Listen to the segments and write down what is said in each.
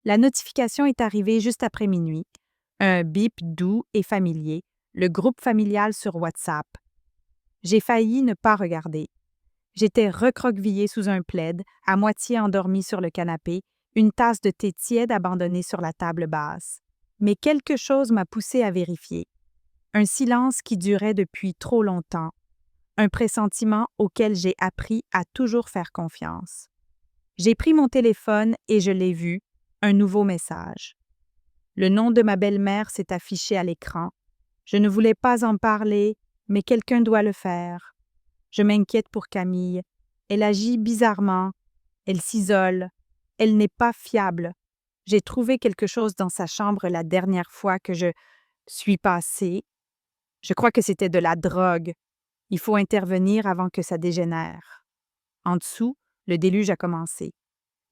La notification est arrivée juste après minuit. Un bip doux et familier, le groupe familial sur WhatsApp. J'ai failli ne pas regarder. J'étais recroquevillée sous un plaid, à moitié endormie sur le canapé, une tasse de thé tiède abandonnée sur la table basse. Mais quelque chose m'a poussée à vérifier. Un silence qui durait depuis trop longtemps. Un pressentiment auquel j'ai appris à toujours faire confiance. J'ai pris mon téléphone et je l'ai vu, un nouveau message. Le nom de ma belle-mère s'est affiché à l'écran. Je ne voulais pas en parler, mais quelqu'un doit le faire. Je m'inquiète pour Camille. Elle agit bizarrement. Elle s'isole. Elle n'est pas fiable. J'ai trouvé quelque chose dans sa chambre la dernière fois que je suis passée. Je crois que c'était de la drogue. Il faut intervenir avant que ça dégénère. En dessous, le déluge a commencé.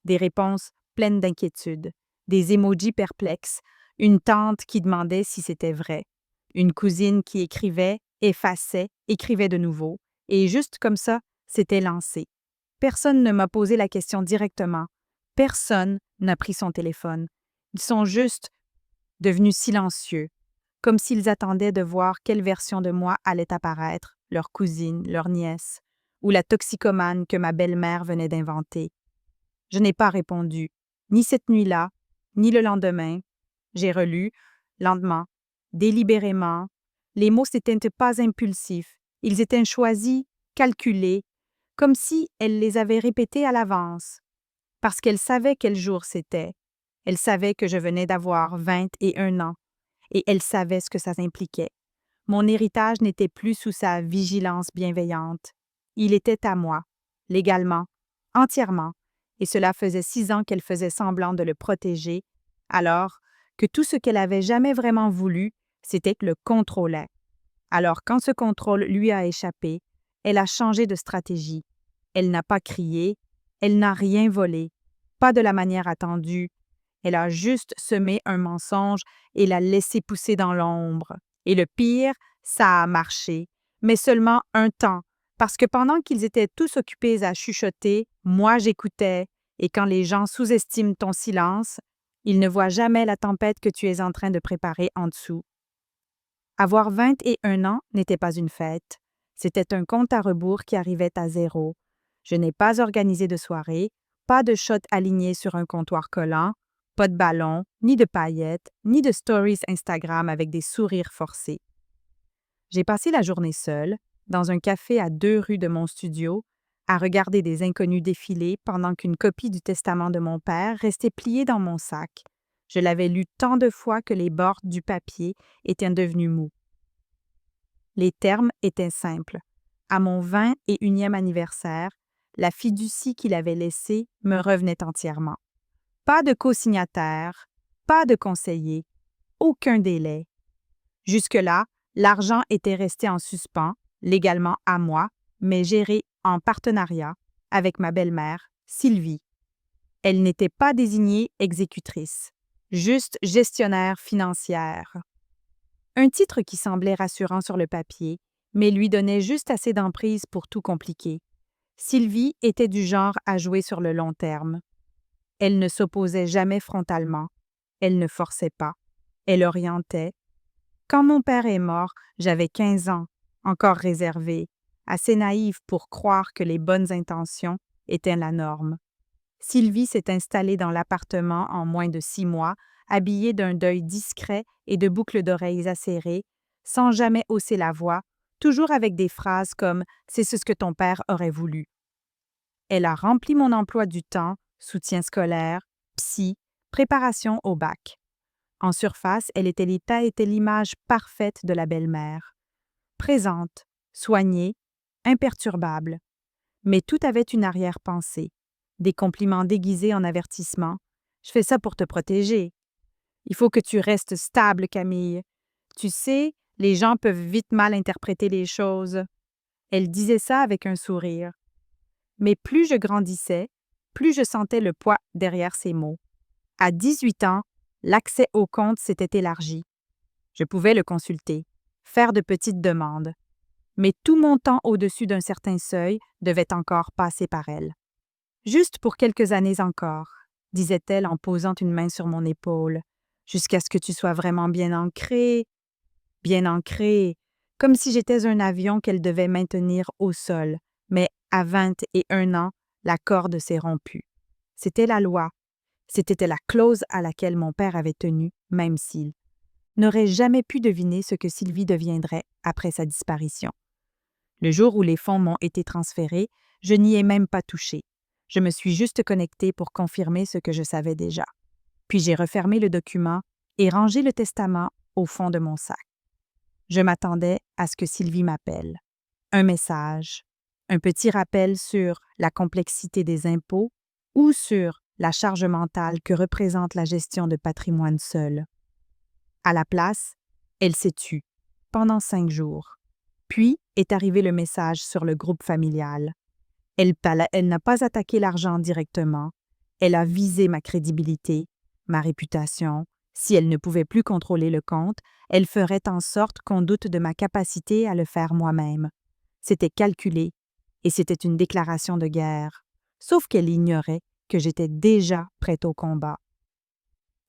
Des réponses pleines d'inquiétude, des emojis perplexes, une tante qui demandait si c'était vrai, une cousine qui écrivait, effaçait, écrivait de nouveau, et juste comme ça, c'était lancé. Personne ne m'a posé la question directement. Personne n'a pris son téléphone. Ils sont juste devenus silencieux, comme s'ils attendaient de voir quelle version de moi allait apparaître, leur cousine, leur nièce, ou la toxicomane que ma belle-mère venait d'inventer. Je n'ai pas répondu, ni cette nuit-là, ni le lendemain. J'ai relu, lentement, délibérément. Les mots n'étaient pas impulsifs, ils étaient choisis, calculés, comme si elle les avait répétés à l'avance. Parce qu'elle savait quel jour c'était. Elle savait que je venais d'avoir 21 ans, et elle savait ce que ça impliquait. Mon héritage n'était plus sous sa vigilance bienveillante. Il était à moi, légalement, entièrement, et cela faisait 6 ans qu'elle faisait semblant de le protéger, alors que tout ce qu'elle avait jamais vraiment voulu, c'était que le contrôlait. Alors quand ce contrôle lui a échappé, elle a changé de stratégie. Elle n'a pas crié, elle n'a rien volé, pas de la manière attendue. Elle a juste semé un mensonge et l'a laissé pousser dans l'ombre. Et le pire, ça a marché, mais seulement un temps, parce que pendant qu'ils étaient tous occupés à chuchoter, moi j'écoutais, et quand les gens sous-estiment ton silence, ils ne voient jamais la tempête que tu es en train de préparer en dessous. Avoir 21 ans n'était pas une fête, c'était un compte à rebours qui arrivait à zéro. Je n'ai pas organisé de soirée, pas de shots alignés sur un comptoir collant, pas de ballons, ni de paillettes, ni de stories Instagram avec des sourires forcés. J'ai passé la journée seule, dans un café à 2 rues de mon studio, à regarder des inconnus défiler pendant qu'une copie du testament de mon père restait pliée dans mon sac. Je l'avais lu tant de fois que les bords du papier étaient devenus mous. Les termes étaient simples. À mon 21e anniversaire, la fiducie qu'il avait laissée me revenait entièrement. Pas de co-signataire, pas de conseiller, aucun délai. Jusque-là, l'argent était resté en suspens, légalement à moi, mais géré en partenariat avec ma belle-mère, Sylvie. Elle n'était pas désignée exécutrice, juste gestionnaire financière. Un titre qui semblait rassurant sur le papier, mais lui donnait juste assez d'emprise pour tout compliquer. Sylvie était du genre à jouer sur le long terme. Elle ne s'opposait jamais frontalement. Elle ne forçait pas. Elle orientait. Quand mon père est mort, j'avais 15 ans, encore réservée, assez naïve pour croire que les bonnes intentions étaient la norme. Sylvie s'est installée dans l'appartement en moins de 6 mois, habillée d'un deuil discret et de boucles d'oreilles acérées, sans jamais hausser la voix, toujours avec des phrases comme « c'est ce que ton père aurait voulu ». Elle a rempli mon emploi du temps, soutien scolaire, psy, préparation au bac. En surface, elle était l'état était l'image parfaite de la belle-mère. Présente, soignée, imperturbable. Mais tout avait une arrière-pensée. Des compliments déguisés en avertissement. Je fais ça pour te protéger. Il faut que tu restes stable, Camille. Tu sais, les gens peuvent vite mal interpréter les choses. Elle disait ça avec un sourire. Mais plus je grandissais, plus je sentais le poids derrière ces mots. À 18 ans, l'accès au compte s'était élargi. Je pouvais le consulter, faire de petites demandes. Mais tout montant au-dessus d'un certain seuil devait encore passer par elle. Juste pour quelques années encore. disait-elle en posant une main sur mon épaule, jusqu'à ce que tu sois vraiment bien ancré, comme si j'étais un avion qu'elle devait maintenir au sol. Mais à 21 ans, la corde s'est rompue. C'était la loi. C'était la clause à laquelle mon père avait tenu, même s'il n'aurait jamais pu deviner ce que Sylvie deviendrait après sa disparition. Le jour où les fonds m'ont été transférés, je n'y ai même pas touché. Je me suis juste connectée pour confirmer ce que je savais déjà. Puis j'ai refermé le document et rangé le testament au fond de mon sac. Je m'attendais à ce que Sylvie m'appelle. Un message, un petit rappel sur la complexité des impôts ou sur la charge mentale que représente la gestion de patrimoine seul. À la place, elle s'est tue pendant 5 jours. Puis est arrivé le message sur le groupe familial. Elle n'a pas attaqué l'argent directement. Elle a visé ma crédibilité, ma réputation. Si elle ne pouvait plus contrôler le compte, elle ferait en sorte qu'on doute de ma capacité à le faire moi-même. C'était calculé, et c'était une déclaration de guerre. Sauf qu'elle ignorait que j'étais déjà prête au combat.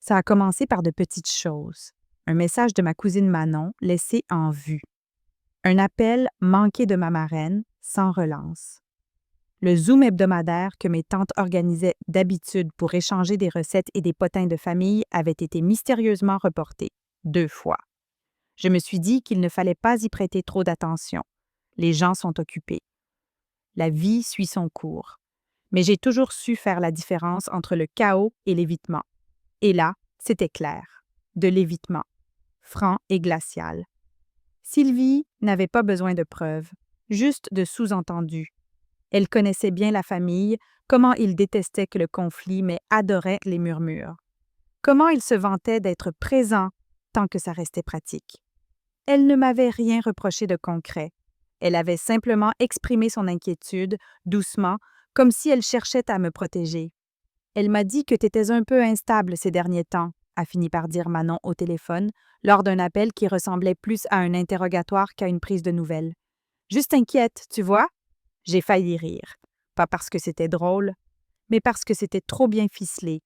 Ça a commencé par de petites choses. Un message de ma cousine Manon laissé en vue. Un appel manqué de ma marraine, sans relance. Le Zoom hebdomadaire que mes tantes organisaient d'habitude pour échanger des recettes et des potins de famille avait été mystérieusement reporté, 2 fois. Je me suis dit qu'il ne fallait pas y prêter trop d'attention. Les gens sont occupés. La vie suit son cours. Mais j'ai toujours su faire la différence entre le chaos et l'évitement. Et là, c'était clair. De l'évitement. Franc et glacial. Sylvie n'avait pas besoin de preuves, juste de sous-entendus. Elle connaissait bien la famille, comment ils détestaient que le conflit, mais adoraient les murmures. Comment ils se vantaient d'être présents tant que ça restait pratique. Elle ne m'avait rien reproché de concret. Elle avait simplement exprimé son inquiétude, doucement, comme si elle cherchait à me protéger. Elle m'a dit que tu étais un peu instable ces derniers temps, a fini par dire Manon au téléphone, lors d'un appel qui ressemblait plus à un interrogatoire qu'à une prise de nouvelles. Juste inquiète, tu vois? J'ai failli rire. Pas parce que c'était drôle, mais parce que c'était trop bien ficelé.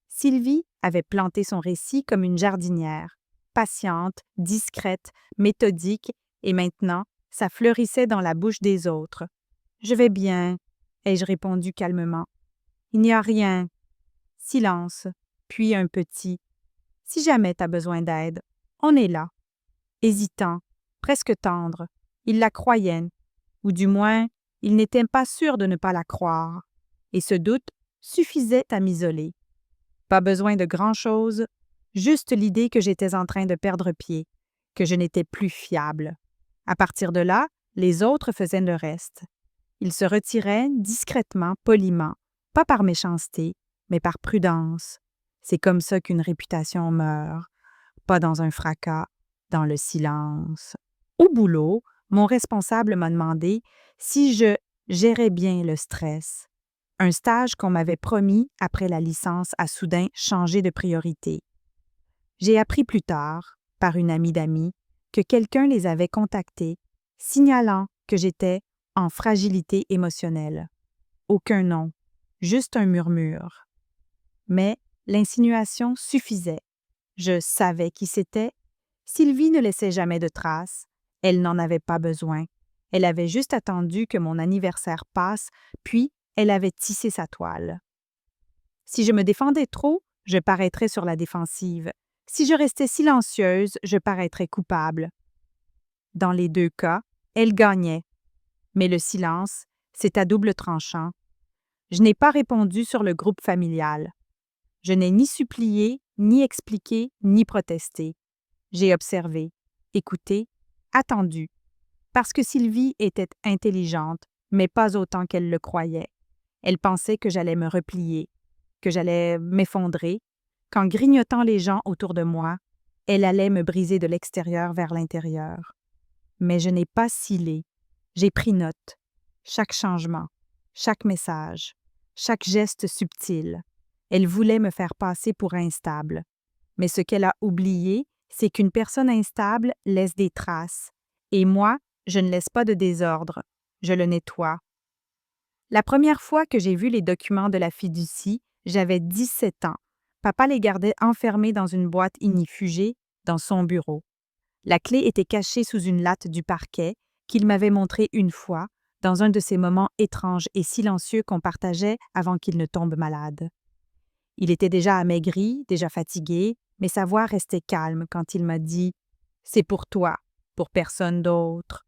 Sylvie avait planté son récit comme une jardinière, patiente, discrète, méthodique, et maintenant, ça fleurissait dans la bouche des autres. « Je vais bien », ai-je répondu calmement. « Il n'y a rien. » Silence, puis un petit « Si jamais t'as besoin d'aide, on est là. » Hésitant, presque tendre, il la croyait, ou du moins, il n'était pas sûr de ne pas la croire, et ce doute suffisait à m'isoler. Pas besoin de grand-chose, juste l'idée que j'étais en train de perdre pied, que je n'étais plus fiable. À partir de là, les autres faisaient le reste. Ils se retiraient discrètement, poliment, pas par méchanceté, mais par prudence. C'est comme ça qu'une réputation meurt, pas dans un fracas, dans le silence. Au boulot, mon responsable m'a demandé si je gérais bien le stress. Un stage qu'on m'avait promis après la licence a soudain changé de priorité. J'ai appris plus tard, par une amie d'amis, que quelqu'un les avait contactés, signalant que j'étais en fragilité émotionnelle. Aucun nom, juste un murmure. Mais l'insinuation suffisait. Je savais qui c'était. Sylvie ne laissait jamais de traces. Elle n'en avait pas besoin. Elle avait juste attendu que mon anniversaire passe, puis elle avait tissé sa toile. Si je me défendais trop, je paraîtrais sur la défensive. Si je restais silencieuse, je paraîtrais coupable. Dans les 2 cas, elle gagnait. Mais le silence, c'est à double tranchant. Je n'ai pas répondu sur le groupe familial. Je n'ai ni supplié, ni expliqué, ni protesté. J'ai observé, écouté, attendu. Parce que Sylvie était intelligente, mais pas autant qu'elle le croyait. Elle pensait que j'allais me replier, que j'allais m'effondrer, qu'en grignotant les gens autour de moi, elle allait me briser de l'extérieur vers l'intérieur. Mais je n'ai pas scellé. J'ai pris note. Chaque changement, chaque message, chaque geste subtil. Elle voulait me faire passer pour instable. Mais ce qu'elle a oublié, c'est qu'une personne instable laisse des traces. Et moi, je ne laisse pas de désordre. Je le nettoie. La première fois que j'ai vu les documents de la fiducie, J'avais 17 ans. Papa les gardait enfermés dans une boîte ignifugée dans son bureau. La clé était cachée sous une latte du parquet qu'il m'avait montrée une fois, dans un de ces moments étranges et silencieux qu'on partageait avant qu'il ne tombe malade. Il était déjà amaigri, déjà fatigué, mais sa voix restait calme quand il m'a dit « C'est pour toi, pour personne d'autre ».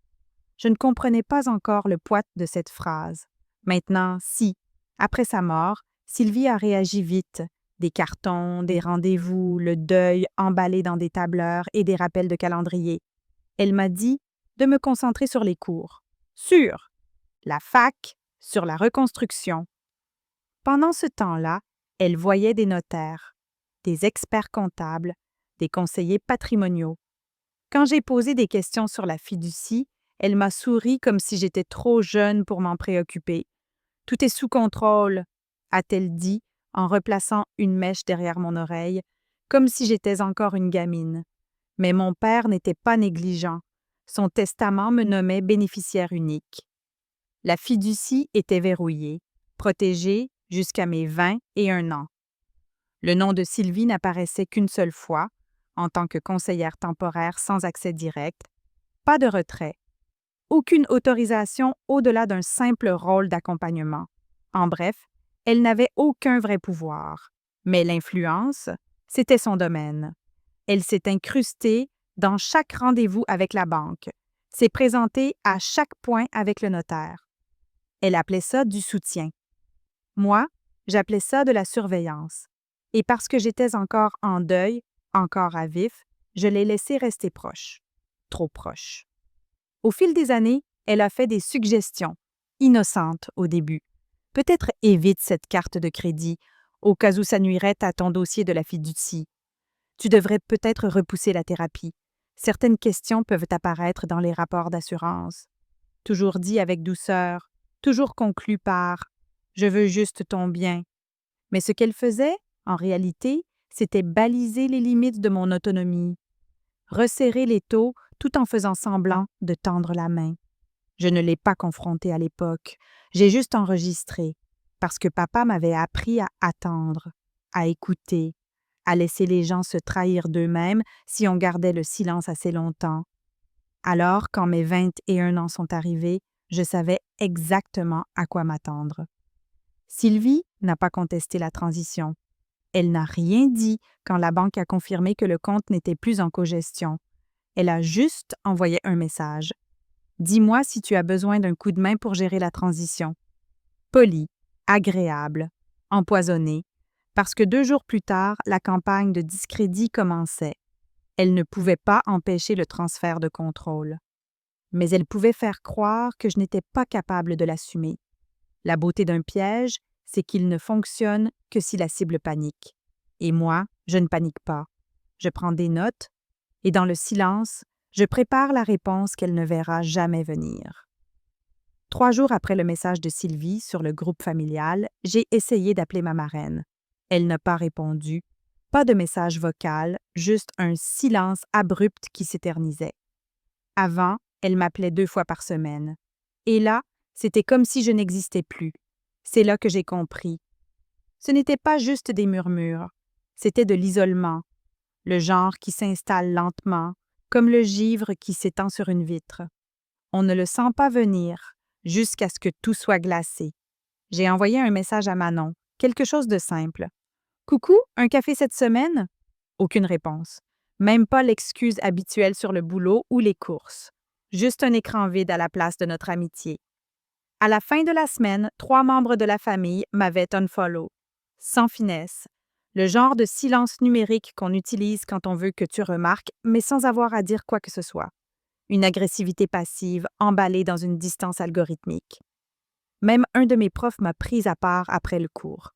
Je ne comprenais pas encore le poids de cette phrase. Maintenant, si, après sa mort, Sylvie a réagi vite. Des cartons, des rendez-vous, le deuil emballé dans des tableurs et des rappels de calendrier. Elle m'a dit de me concentrer sur les cours. Sur la fac, sur la reconstruction. Pendant ce temps-là, elle voyait des notaires, des experts comptables, des conseillers patrimoniaux. Quand j'ai posé des questions sur la fiducie, elle m'a souri comme si j'étais trop jeune pour m'en préoccuper. « Tout est sous contrôle », a-t-elle dit en replaçant une mèche derrière mon oreille, comme si j'étais encore une gamine. Mais mon père n'était pas négligent. Son testament me nommait bénéficiaire unique. La fiducie était verrouillée, protégée jusqu'à mes 21 ans. Le nom de Sylvie n'apparaissait qu'une seule fois, en tant que conseillère temporaire sans accès direct. Pas de retrait. Aucune autorisation au-delà d'un simple rôle d'accompagnement. En bref, elle n'avait aucun vrai pouvoir. Mais l'influence, c'était son domaine. Elle s'est incrustée dans chaque rendez-vous avec la banque, s'est présentée à chaque point avec le notaire. Elle appelait ça du soutien. Moi, j'appelais ça de la surveillance. Et parce que j'étais encore en deuil, encore à vif, je l'ai laissée rester proche. Trop proche. Au fil des années, elle a fait des suggestions, innocentes au début. Peut-être évite cette carte de crédit, au cas où ça nuirait à ton dossier de la fiducie. Tu devrais peut-être repousser la thérapie. Certaines questions peuvent apparaître dans les rapports d'assurance. Toujours dit avec douceur, toujours conclu par « Je veux juste ton bien ». Mais ce qu'elle faisait, en réalité, c'était baliser les limites de mon autonomie, resserrer les taux tout en faisant semblant de tendre la main. Je ne l'ai pas confrontée à l'époque, j'ai juste enregistré, parce que papa m'avait appris à attendre, à écouter, à laisser les gens se trahir d'eux-mêmes si on gardait le silence assez longtemps. Alors, quand mes 21 ans sont arrivés, je savais exactement à quoi m'attendre. Sylvie n'a pas contesté la transition. Elle n'a rien dit quand la banque a confirmé que le compte n'était plus en cogestion. Elle a juste envoyé un message. « Dis-moi si tu as besoin d'un coup de main pour gérer la transition. » Poli, agréable, empoisonné, parce que 2 jours plus tard, la campagne de discrédit commençait. Elle ne pouvait pas empêcher le transfert de contrôle. Mais elle pouvait faire croire que je n'étais pas capable de l'assumer. La beauté d'un piège, c'est qu'il ne fonctionne que si la cible panique. Et moi, je ne panique pas. Je prends des notes, et dans le silence, je prépare la réponse qu'elle ne verra jamais venir. 3 jours après le message de Sylvie sur le groupe familial, j'ai essayé d'appeler ma marraine. Elle n'a pas répondu. Pas de message vocal, juste un silence abrupt qui s'éternisait. Avant, elle m'appelait 2 fois par semaine. Et là, c'était comme si je n'existais plus. C'est là que j'ai compris. Ce n'était pas juste des murmures, c'était de l'isolement, le genre qui s'installe lentement, comme le givre qui s'étend sur une vitre. On ne le sent pas venir, jusqu'à ce que tout soit glacé. J'ai envoyé un message à Manon, quelque chose de simple. « Coucou, un café cette semaine? » Aucune réponse. Même pas l'excuse habituelle sur le boulot ou les courses. Juste un écran vide à la place de notre amitié. À la fin de la semaine, 3 membres de la famille m'avaient unfollow. Sans finesse. Le genre de silence numérique qu'on utilise quand on veut que tu remarques, mais sans avoir à dire quoi que ce soit. Une agressivité passive emballée dans une distance algorithmique. Même un de mes profs m'a prise à part après le cours.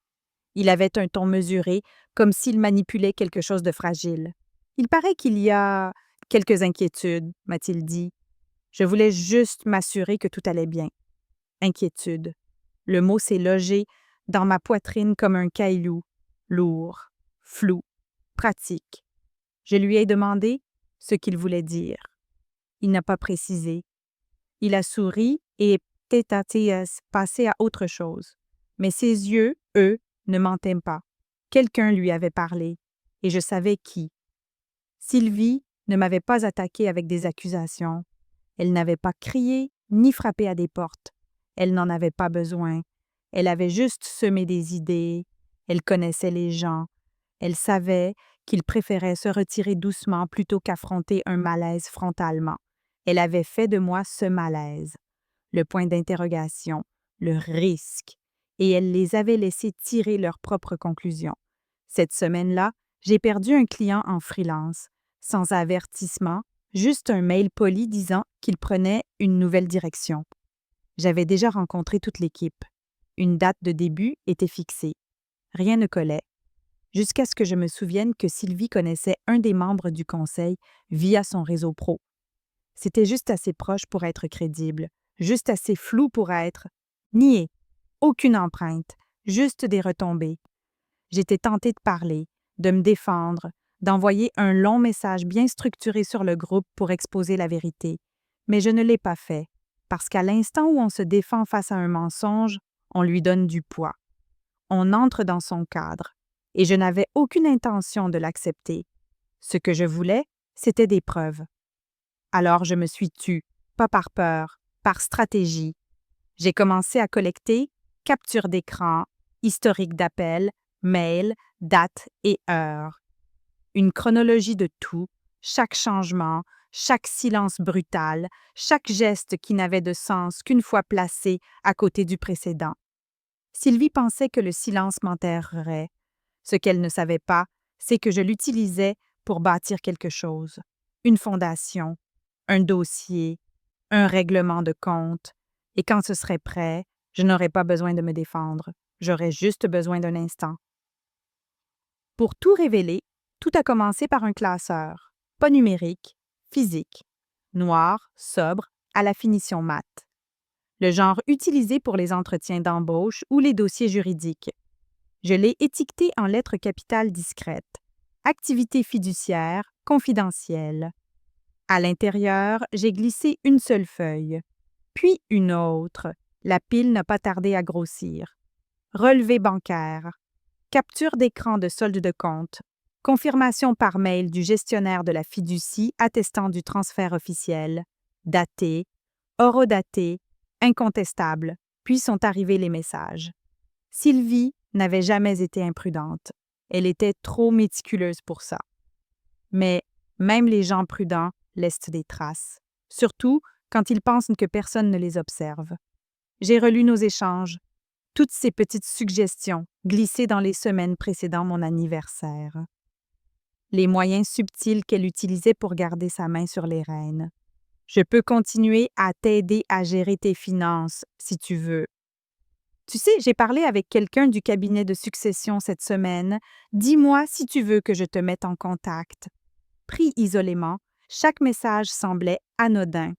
Il avait un ton mesuré, comme s'il manipulait quelque chose de fragile. « Il paraît qu'il y a quelques inquiétudes », m'a-t-il dit. Je voulais juste m'assurer que tout allait bien. Inquiétude. Le mot s'est logé dans ma poitrine comme un caillou, lourd, flou, pratique. Je lui ai demandé ce qu'il voulait dire. Il n'a pas précisé. Il a souri et peut-être passé à autre chose. Mais ses yeux, eux, ne mentait pas. Quelqu'un lui avait parlé, et je savais qui. Sylvie ne m'avait pas attaqué avec des accusations. Elle n'avait pas crié ni frappé à des portes. Elle n'en avait pas besoin. Elle avait juste semé des idées. Elle connaissait les gens. Elle savait qu'ils préféraient se retirer doucement plutôt qu'affronter un malaise frontalement. Elle avait fait de moi ce malaise, le point d'interrogation, le risque, et elle les avait laissés tirer leurs propres conclusions. Cette semaine-là, j'ai perdu un client en freelance, sans avertissement, juste un mail poli disant qu'il prenait une nouvelle direction. J'avais déjà rencontré toute l'équipe. Une date de début était fixée. Rien ne collait, jusqu'à ce que je me souvienne que Sylvie connaissait un des membres du conseil via son réseau pro. C'était juste assez proche pour être crédible, juste assez flou pour être nié, aucune empreinte, juste des retombées. J'étais tentée de parler, de me défendre, d'envoyer un long message bien structuré sur le groupe pour exposer la vérité. Mais je ne l'ai pas fait, parce qu'à l'instant où on se défend face à un mensonge, on lui donne du poids. On entre dans son cadre, et je n'avais aucune intention de l'accepter. Ce que je voulais, c'était des preuves. Alors je me suis tue, pas par peur, par stratégie. J'ai commencé à collecter captures d'écran, historique d'appels, mails, dates et heures. Une chronologie de tout, chaque changement, chaque silence brutal, chaque geste qui n'avait de sens qu'une fois placé à côté du précédent. Sylvie pensait que le silence m'enterrerait. Ce qu'elle ne savait pas, c'est que je l'utilisais pour bâtir quelque chose. Une fondation, un dossier, un règlement de compte. Et quand ce serait prêt, je n'aurais pas besoin de me défendre. J'aurais juste besoin d'un instant. Pour tout révéler, tout a commencé par un classeur, pas numérique, physique, noir, sobre, à la finition mat. Le genre utilisé pour les entretiens d'embauche ou les dossiers juridiques. Je l'ai étiqueté en lettres capitales discrètes. Activité fiduciaire, confidentielle. À l'intérieur, j'ai glissé une seule feuille, puis une autre. La pile n'a pas tardé à grossir. Relevé bancaire. Capture d'écran de solde de compte. Confirmation par mail du gestionnaire de la fiducie attestant du transfert officiel. Daté, horodaté, incontestable. Puis sont arrivés les messages. Sylvie n'avait jamais été imprudente. Elle était trop méticuleuse pour ça. Mais même les gens prudents laissent des traces, surtout quand ils pensent que personne ne les observe. J'ai relu nos échanges, toutes ces petites suggestions glissées dans les semaines précédant mon anniversaire. Les moyens subtils qu'elle utilisait pour garder sa main sur les rênes. Je peux continuer à t'aider à gérer tes finances si tu veux. Tu sais, j'ai parlé avec quelqu'un du cabinet de succession cette semaine. Dis-moi si tu veux que je te mette en contact. Pris isolément, chaque message semblait anodin.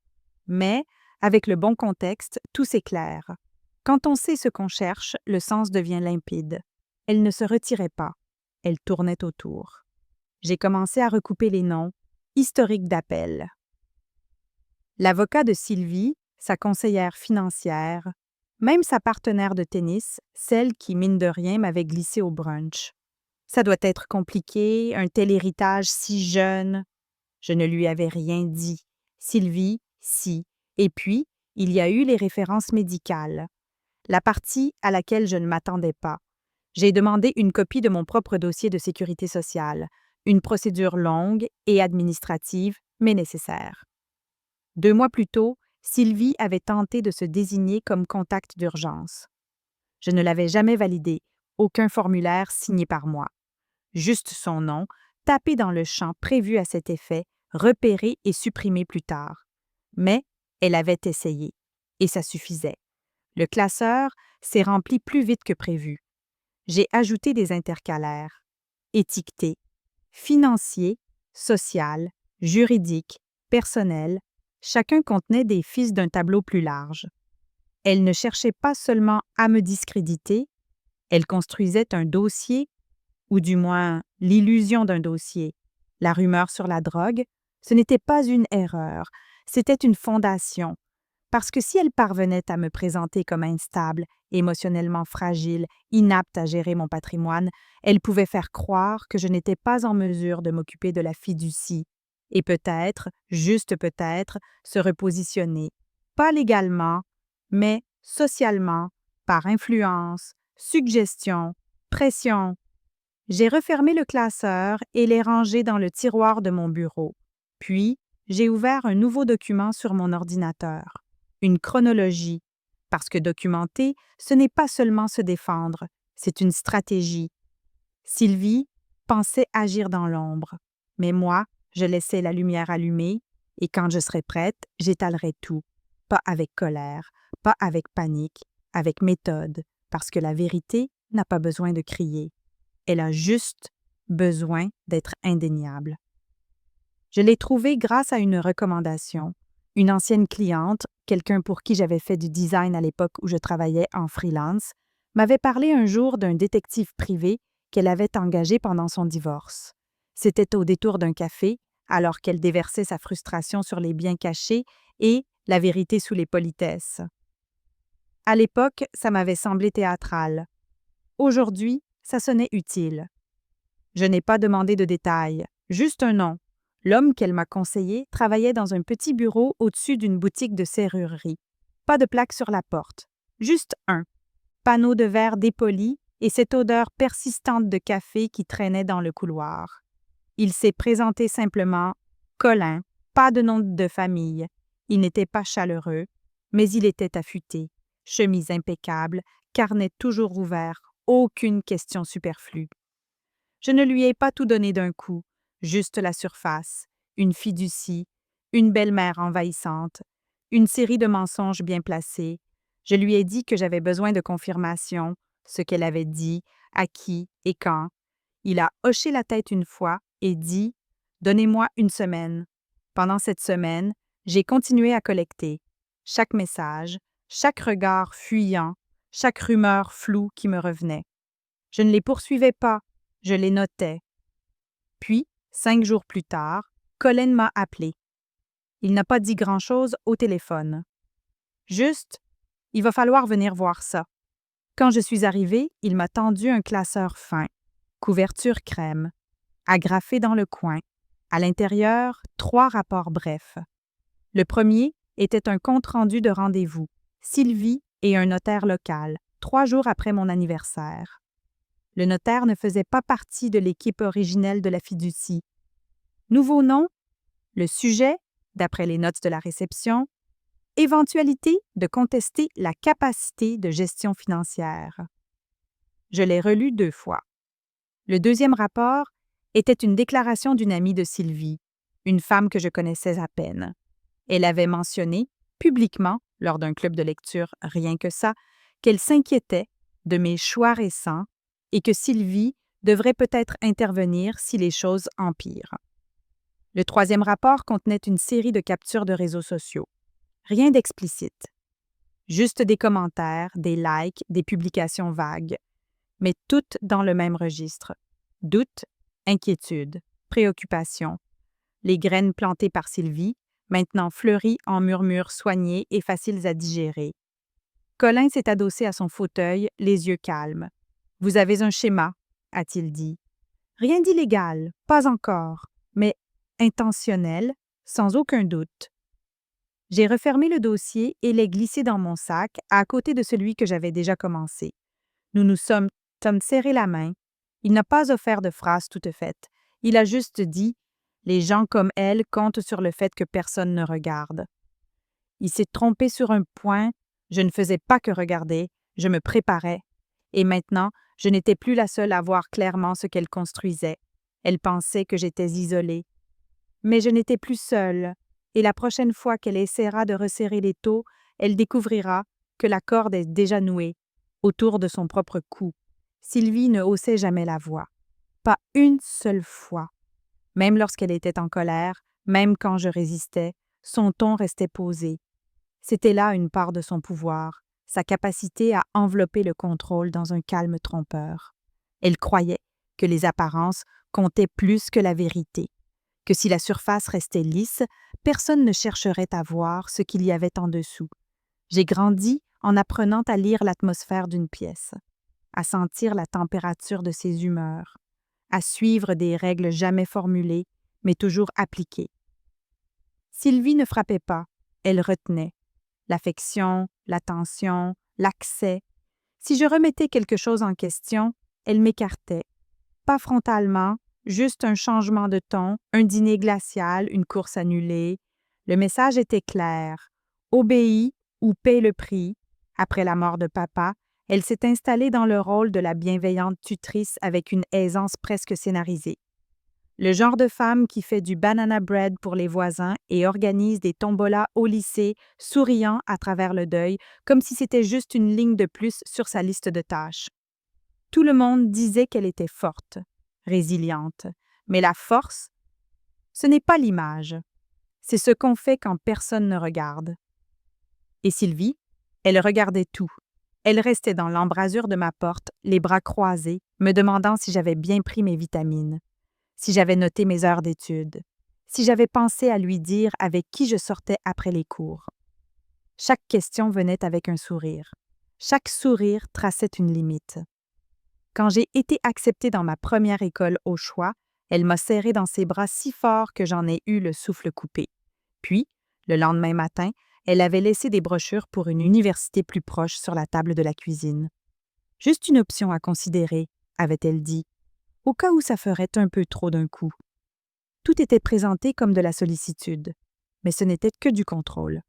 Mais, avec le bon contexte, tout s'éclaire. Quand on sait ce qu'on cherche, le sens devient limpide. Elle ne se retirait pas. Elle tournait autour. J'ai commencé à recouper les noms, historiques d'appel. L'avocat de Sylvie, sa conseillère financière, même sa partenaire de tennis, celle qui, mine de rien, m'avait glissé au brunch. Ça doit être compliqué, un tel héritage si jeune. Je ne lui avais rien dit. Sylvie, si. Et puis, il y a eu les références médicales. La partie à laquelle je ne m'attendais pas. J'ai demandé une copie de mon propre dossier de sécurité sociale, une procédure longue et administrative, mais nécessaire. 2 mois plus tôt, Sylvie avait tenté de se désigner comme contact d'urgence. Je ne l'avais jamais validé, aucun formulaire signé par moi. Juste son nom, tapé dans le champ prévu à cet effet, repéré et supprimé plus tard. Mais elle avait essayé, et ça suffisait. Le classeur s'est rempli plus vite que prévu. J'ai ajouté des intercalaires, étiquetés, financier, social, juridique, personnel, chacun contenait des fiches d'un tableau plus large. Elle ne cherchait pas seulement à me discréditer, elle construisait un dossier, ou du moins l'illusion d'un dossier. La rumeur sur la drogue, ce n'était pas une erreur, c'était une fondation. Parce que si elle parvenait à me présenter comme instable, émotionnellement fragile, inapte à gérer mon patrimoine, elle pouvait faire croire que je n'étais pas en mesure de m'occuper de la fiducie et peut-être, juste peut-être, se repositionner, pas légalement, mais socialement, par influence, suggestion, pression. J'ai refermé le classeur et l'ai rangé dans le tiroir de mon bureau. Puis, j'ai ouvert un nouveau document sur mon ordinateur, une chronologie, parce que documenter, ce n'est pas seulement se défendre, c'est une stratégie. Sylvie pensait agir dans l'ombre, mais moi, je laissais la lumière allumée et quand je serais prête, j'étalerais tout, pas avec colère, pas avec panique, avec méthode, parce que la vérité n'a pas besoin de crier. Elle a juste besoin d'être indéniable. Je l'ai trouvée grâce à une recommandation. Une ancienne cliente, quelqu'un pour qui j'avais fait du design à l'époque où je travaillais en freelance, m'avait parlé un jour d'un détective privé qu'elle avait engagé pendant son divorce. C'était au détour d'un café, alors qu'elle déversait sa frustration sur les biens cachés et la vérité sous les politesses. À l'époque, ça m'avait semblé théâtral. Aujourd'hui, ça sonnait utile. Je n'ai pas demandé de détails, juste un nom. L'homme qu'elle m'a conseillé travaillait dans un petit bureau au-dessus d'une boutique de serrurerie. Pas de plaque sur la porte, juste un panneau de verre dépoli et cette odeur persistante de café qui traînait dans le couloir. Il s'est présenté simplement Colin, pas de nom de famille. Il n'était pas chaleureux, mais il était affûté, chemise impeccable, carnet toujours ouvert, aucune question superflue. Je ne lui ai pas tout donné d'un coup, juste la surface, une fiducie, une belle-mère envahissante, une série de mensonges bien placés. Je lui ai dit que j'avais besoin de confirmation, ce qu'elle avait dit, à qui et quand. Il a hoché la tête une fois et dit « Donnez-moi une semaine ». Pendant cette semaine, j'ai continué à collecter. Chaque message, chaque regard fuyant, chaque rumeur floue qui me revenait. Je ne les poursuivais pas, je les notais. Puis, 5 jours plus tard, Colin m'a appelé. Il n'a pas dit grand-chose au téléphone. Juste, il va falloir venir voir ça. Quand je suis arrivée, il m'a tendu un classeur fin, couverture crème, agrafé dans le coin. À l'intérieur, 3 rapports brefs. Le premier était un compte-rendu de rendez-vous, Sylvie et un notaire local, 3 jours après mon anniversaire. Le notaire ne faisait pas partie de l'équipe originelle de la fiducie. Nouveau nom, le sujet, d'après les notes de la réception, éventualité de contester la capacité de gestion financière. Je l'ai relu 2 fois. Le deuxième rapport était une déclaration d'une amie de Sylvie, une femme que je connaissais à peine. Elle avait mentionné, publiquement, lors d'un club de lecture rien que ça, qu'elle s'inquiétait de mes choix récents et que Sylvie devrait peut-être intervenir si les choses empirent. Le troisième rapport contenait une série de captures de réseaux sociaux. Rien d'explicite. Juste des commentaires, des likes, des publications vagues, mais toutes dans le même registre. Doute, inquiétude, préoccupation. Les graines plantées par Sylvie, maintenant fleuries en murmures soignés et faciles à digérer. Colin s'est adossé à son fauteuil, les yeux calmes. « Vous avez un schéma », a-t-il dit. Rien d'illégal, pas encore, mais intentionnel, sans aucun doute. J'ai refermé le dossier et l'ai glissé dans mon sac, à côté de celui que j'avais déjà commencé. Nous nous sommes serré la main. Il n'a pas offert de phrase toute faite. Il a juste dit « Les gens comme elle comptent sur le fait que personne ne regarde ». Il s'est trompé sur un point, je ne faisais pas que regarder, je me préparais. Et maintenant, je n'étais plus la seule à voir clairement ce qu'elle construisait. Elle pensait que j'étais isolée. Mais je n'étais plus seule, et la prochaine fois qu'elle essaiera de resserrer les taux, elle découvrira que la corde est déjà nouée, autour de son propre cou. Sylvie ne haussait jamais la voix. Pas une seule fois. Même lorsqu'elle était en colère, même quand je résistais, son ton restait posé. C'était là une part de son pouvoir, sa capacité à envelopper le contrôle dans un calme trompeur. Elle croyait que les apparences comptaient plus que la vérité, que si la surface restait lisse, personne ne chercherait à voir ce qu'il y avait en dessous. J'ai grandi en apprenant à lire l'atmosphère d'une pièce, à sentir la température de ses humeurs, à suivre des règles jamais formulées, mais toujours appliquées. Sylvie ne frappait pas, elle retenait. L'affection, l'attention, l'accès. Si je remettais quelque chose en question, elle m'écartait. Pas frontalement, juste un changement de ton, un dîner glacial, une course annulée. Le message était clair. Obéis ou paie le prix. Après la mort de papa, elle s'est installée dans le rôle de la bienveillante tutrice avec une aisance presque scénarisée. Le genre de femme qui fait du banana bread pour les voisins et organise des tombolas au lycée, souriant à travers le deuil, comme si c'était juste une ligne de plus sur sa liste de tâches. Tout le monde disait qu'elle était forte, résiliente, mais la force, ce n'est pas l'image, c'est ce qu'on fait quand personne ne regarde. Et Sylvie, elle regardait tout. Elle restait dans l'embrasure de ma porte, les bras croisés, me demandant si j'avais bien pris mes vitamines, si j'avais noté mes heures d'études, si j'avais pensé à lui dire avec qui je sortais après les cours. Chaque question venait avec un sourire. Chaque sourire traçait une limite. Quand j'ai été acceptée dans ma première école au choix, elle m'a serré dans ses bras si fort que j'en ai eu le souffle coupé. Puis, le lendemain matin, elle avait laissé des brochures pour une université plus proche sur la table de la cuisine. Juste une option à considérer, avait-elle dit, au cas où ça ferait un peu trop d'un coup. Tout était présenté comme de la sollicitude, mais ce n'était que du contrôle.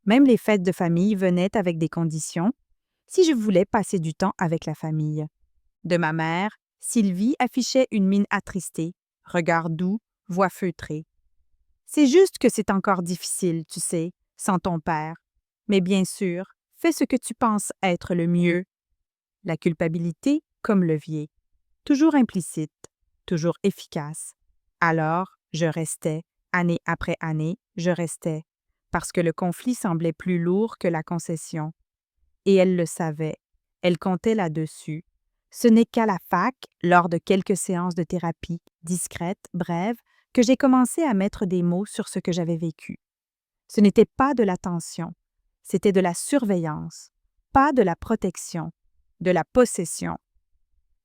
Même les fêtes de famille venaient avec des conditions, si je voulais passer du temps avec la famille. De ma mère, Sylvie affichait une mine attristée, regard doux, voix feutrée. C'est juste que c'est encore difficile, tu sais, sans ton père. Mais bien sûr, fais ce que tu penses être le mieux. La culpabilité comme levier, toujours implicite, toujours efficace. Alors, je restais, année après année, je restais, parce que le conflit semblait plus lourd que la concession. Et elle le savait, elle comptait là-dessus. Ce n'est qu'à la fac, lors de quelques séances de thérapie, discrètes, brèves, que j'ai commencé à mettre des mots sur ce que j'avais vécu. Ce n'était pas de l'attention, c'était de la surveillance, pas de la protection, de la possession.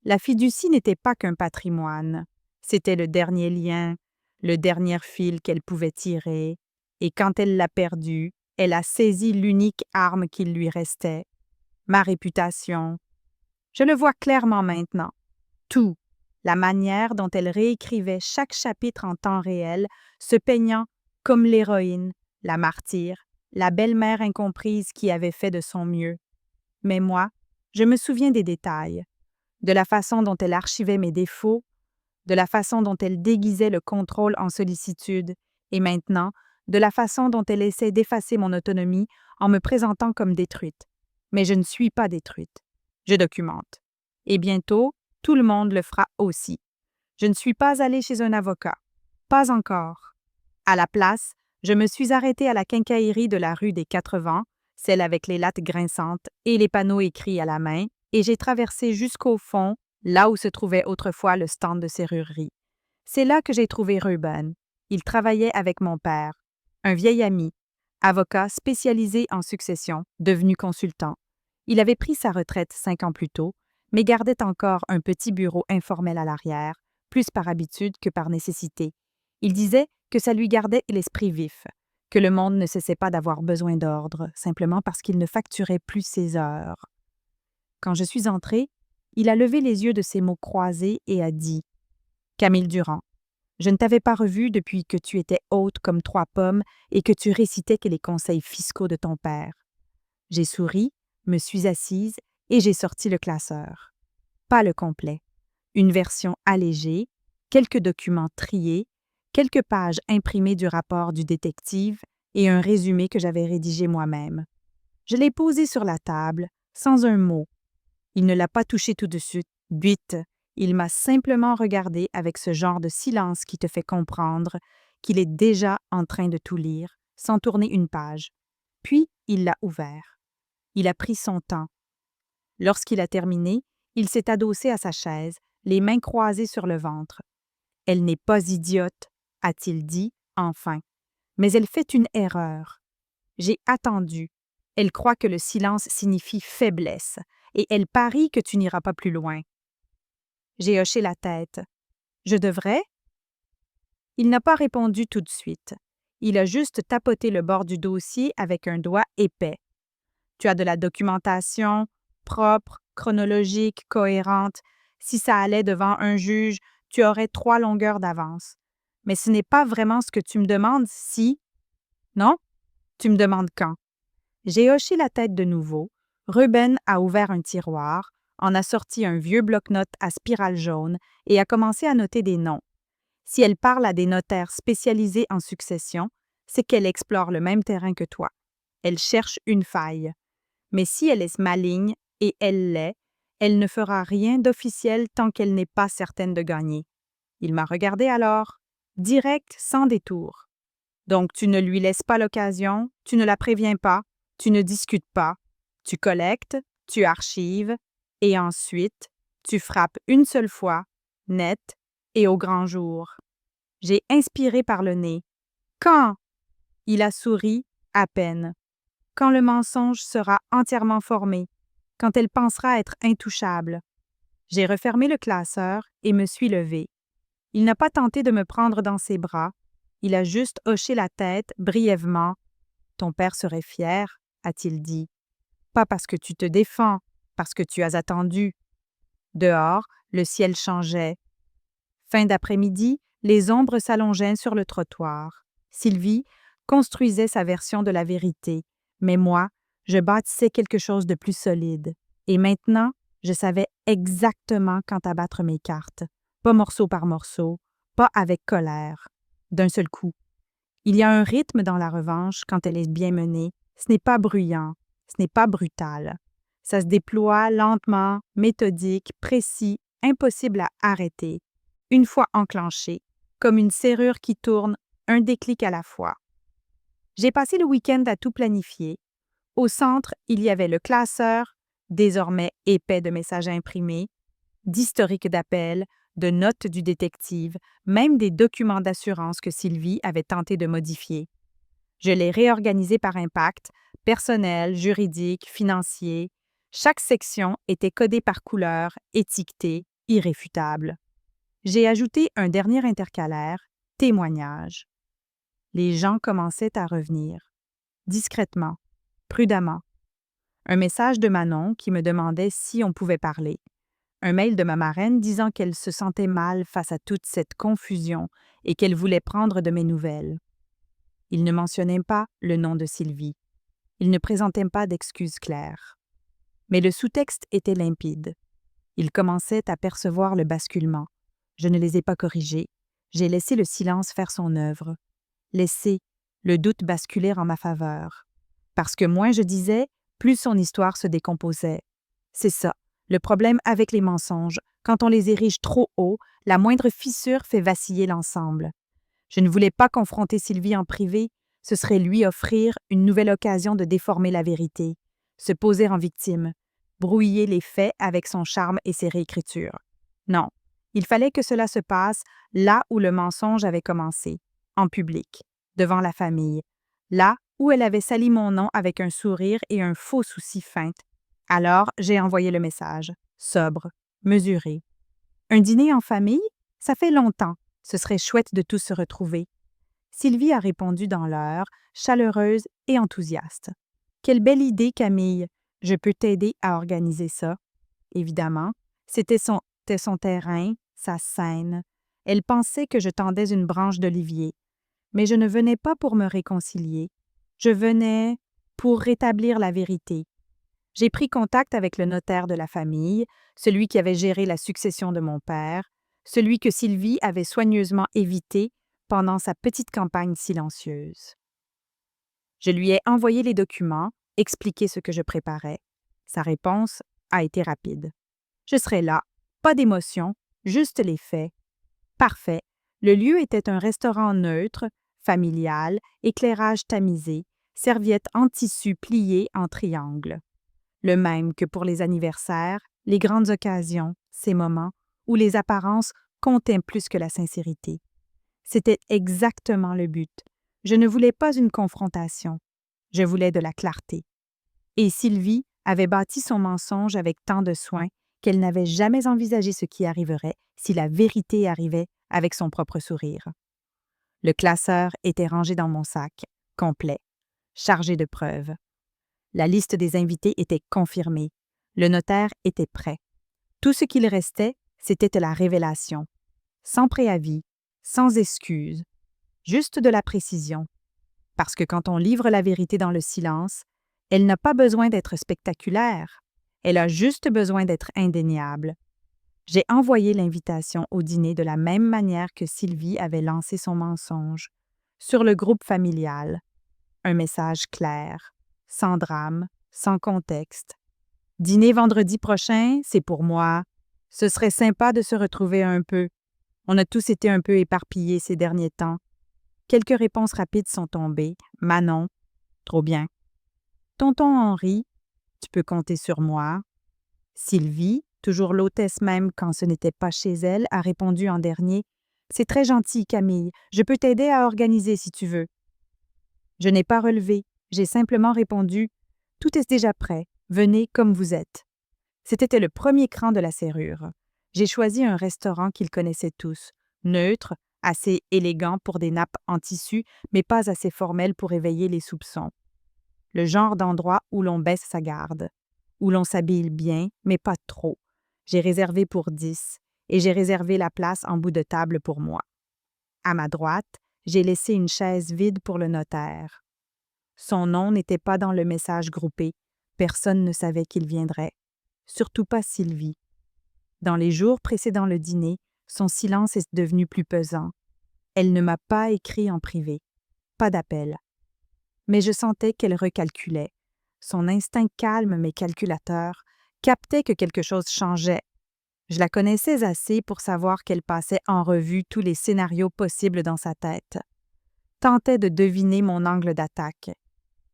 La fiducie n'était pas qu'un patrimoine, c'était le dernier lien, le dernier fil qu'elle pouvait tirer, et quand elle l'a perdu, elle a saisi l'unique arme qu'il lui restait, ma réputation. Je le vois clairement maintenant. Tout, la manière dont elle réécrivait chaque chapitre en temps réel, se peignant comme l'héroïne, la martyre, la belle-mère incomprise qui avait fait de son mieux. Mais moi, je me souviens des détails, de la façon dont elle archivait mes défauts, de la façon dont elle déguisait le contrôle en sollicitude, et maintenant, de la façon dont elle essaie d'effacer mon autonomie en me présentant comme détruite. Mais je ne suis pas détruite. Je documente. Et bientôt, tout le monde le fera aussi. Je ne suis pas allée chez un avocat. Pas encore. À la place, je me suis arrêtée à la quincaillerie de la rue des Quatre-Vents, celle avec les lattes grinçantes et les panneaux écrits à la main, et j'ai traversé jusqu'au fond, là où se trouvait autrefois le stand de serrurerie. C'est là que j'ai trouvé Reuben. Il travaillait avec mon père, un vieil ami, avocat spécialisé en succession, devenu consultant. Il avait pris sa retraite 5 ans plus tôt, mais gardait encore un petit bureau informel à l'arrière, plus par habitude que par nécessité. Il disait que ça lui gardait l'esprit vif, que le monde ne cessait pas d'avoir besoin d'ordre, simplement parce qu'il ne facturait plus ses heures. Quand je suis entrée, il a levé les yeux de ses mots croisés et a dit « Camille Durand, je ne t'avais pas revue depuis que tu étais haute comme 3 pommes et que tu récitais que les conseils fiscaux de ton père. » J'ai souri, me suis assise et j'ai sorti le classeur. Pas le complet. Une version allégée, quelques documents triés, quelques pages imprimées du rapport du détective et un résumé que j'avais rédigé moi-même. Je l'ai posé sur la table, sans un mot. Il ne l'a pas touché tout de suite. Buite. Il m'a simplement regardé avec ce genre de silence qui te fait comprendre qu'il est déjà en train de tout lire, sans tourner une page. Puis, il l'a ouvert. Il a pris son temps. Lorsqu'il a terminé, il s'est adossé à sa chaise, les mains croisées sur le ventre. « Elle n'est pas idiote, a-t-il dit, enfin. Mais elle fait une erreur. J'ai attendu. Elle croit que le silence signifie faiblesse et elle parie que tu n'iras pas plus loin. J'ai hoché la tête. Je devrais? Il n'a pas répondu tout de suite. Il a juste tapoté le bord du dossier avec un doigt épais. Tu as de la documentation propre, chronologique, cohérente. Si ça allait devant un juge, tu aurais 3 longueurs d'avance. Mais ce n'est pas vraiment ce que tu me demandes si... Non? Tu me demandes quand? J'ai hoché la tête de nouveau. Ruben a ouvert un tiroir, en a sorti un vieux bloc-notes à spirale jaune et a commencé à noter des noms. Si elle parle à des notaires spécialisés en succession, c'est qu'elle explore le même terrain que toi. Elle cherche une faille. Mais si elle est maligne, et elle l'est, elle ne fera rien d'officiel tant qu'elle n'est pas certaine de gagner. Il m'a regardé alors, direct, sans détour. Donc tu ne lui laisses pas l'occasion, tu ne la préviens pas, tu ne discutes pas, tu collectes, tu archives, et ensuite, tu frappes une seule fois, net et au grand jour. J'ai inspiré par le nez. Quand? Il a souri, à peine. Quand le mensonge sera entièrement formé, quand elle pensera être intouchable. J'ai refermé le classeur et me suis levée. Il n'a pas tenté de me prendre dans ses bras, il a juste hoché la tête brièvement. Ton père serait fier, a-t-il dit. Pas parce que tu te défends, parce que tu as attendu. Dehors, le ciel changeait. Fin d'après-midi, les ombres s'allongeaient sur le trottoir. Sylvie construisait sa version de la vérité, mais moi, je bâtissais quelque chose de plus solide. Et maintenant, je savais exactement quand abattre mes cartes, pas morceau par morceau, pas avec colère, d'un seul coup. Il y a un rythme dans la revanche quand elle est bien menée. Ce n'est pas bruyant, ce n'est pas brutal. Ça se déploie lentement, méthodique, précis, impossible à arrêter. Une fois enclenché, comme une serrure qui tourne, un déclic à la fois. J'ai passé le week-end à tout planifier. Au centre, il y avait le classeur, désormais épais de messages imprimés, d'historiques d'appels, de notes du détective, même des documents d'assurance que Sylvie avait tenté de modifier. Je l'ai réorganisé par impact, personnel, juridique, financier. Chaque section était codée par couleur, étiquetée, irréfutable. J'ai ajouté un dernier intercalaire, témoignage. Les gens commençaient à revenir, discrètement, prudemment. Un message de Manon qui me demandait si on pouvait parler. Un mail de ma marraine disant qu'elle se sentait mal face à toute cette confusion et qu'elle voulait prendre de mes nouvelles. Il ne mentionnait pas le nom de Sylvie. Il ne présentait pas d'excuses claires. Mais le sous-texte était limpide. Il commençait à percevoir le basculement. Je ne les ai pas corrigés. J'ai laissé le silence faire son œuvre. Laissé le doute basculer en ma faveur. Parce que moins je disais, plus son histoire se décomposait. C'est ça, le problème avec les mensonges. Quand on les érige trop haut, la moindre fissure fait vaciller l'ensemble. Je ne voulais pas confronter Sylvie en privé, ce serait lui offrir une nouvelle occasion de déformer la vérité, se poser en victime, brouiller les faits avec son charme et ses réécritures. Non, il fallait que cela se passe là où le mensonge avait commencé, en public, devant la famille, là où elle avait sali mon nom avec un sourire et un faux souci feinte. Alors, j'ai envoyé le message, sobre, mesuré. Un dîner en famille? Ça fait longtemps. Ce serait chouette de tous se retrouver. Sylvie a répondu dans l'heure, chaleureuse et enthousiaste. Quelle belle idée, Camille. Je peux t'aider à organiser ça. Évidemment, c'était son terrain, sa scène. Elle pensait que je tendais une branche d'olivier. Mais je ne venais pas pour me réconcilier. Je venais pour rétablir la vérité. J'ai pris contact avec le notaire de la famille, celui qui avait géré la succession de mon père, celui que Sylvie avait soigneusement évité pendant sa petite campagne silencieuse. Je lui ai envoyé les documents, expliqué ce que je préparais. Sa réponse a été rapide. Je serai là, pas d'émotion, juste les faits. Parfait. Le lieu était un restaurant neutre, familial, éclairage tamisé, serviettes en tissu pliées en triangle. Le même que pour les anniversaires, les grandes occasions, ces moments où les apparences comptaient plus que la sincérité. C'était exactement le but. Je ne voulais pas une confrontation. Je voulais de la clarté. Et Sylvie avait bâti son mensonge avec tant de soin qu'elle n'avait jamais envisagé ce qui arriverait si la vérité arrivait avec son propre sourire. Le classeur était rangé dans mon sac, complet, chargé de preuves. La liste des invités était confirmée. Le notaire était prêt. Tout ce qu'il restait, c'était la révélation. Sans préavis, sans excuse, juste de la précision. Parce que quand on livre la vérité dans le silence, elle n'a pas besoin d'être spectaculaire. Elle a juste besoin d'être indéniable. J'ai envoyé l'invitation au dîner de la même manière que Sylvie avait lancé son mensonge, sur le groupe familial. Un message clair, sans drame, sans contexte. Dîner vendredi prochain, c'est pour moi. Ce serait sympa de se retrouver un peu. On a tous été un peu éparpillés ces derniers temps. Quelques réponses rapides sont tombées. Manon, trop bien. Tonton Henri, tu peux compter sur moi. Sylvie, toujours l'hôtesse même quand ce n'était pas chez elle, a répondu en dernier. C'est très gentil, Camille. Je peux t'aider à organiser si tu veux. Je n'ai pas relevé. J'ai simplement répondu. Tout est déjà prêt. Venez comme vous êtes. C'était le premier cran de la serrure. J'ai choisi un restaurant qu'ils connaissaient tous, neutre, assez élégant pour des nappes en tissu, mais pas assez formel pour éveiller les soupçons. Le genre d'endroit où l'on baisse sa garde, où l'on s'habille bien, mais pas trop. J'ai réservé pour 10 et j'ai réservé la place en bout de table pour moi. À ma droite, j'ai laissé une chaise vide pour le notaire. Son nom n'était pas dans le message groupé. Personne ne savait qu'il viendrait. Surtout pas Sylvie. Dans les jours précédant le dîner, son silence est devenu plus pesant. Elle ne m'a pas écrit en privé. Pas d'appel. Mais je sentais qu'elle recalculait. Son instinct calme mais calculateur captait que quelque chose changeait. Je la connaissais assez pour savoir qu'elle passait en revue tous les scénarios possibles dans sa tête. Tentait de deviner mon angle d'attaque.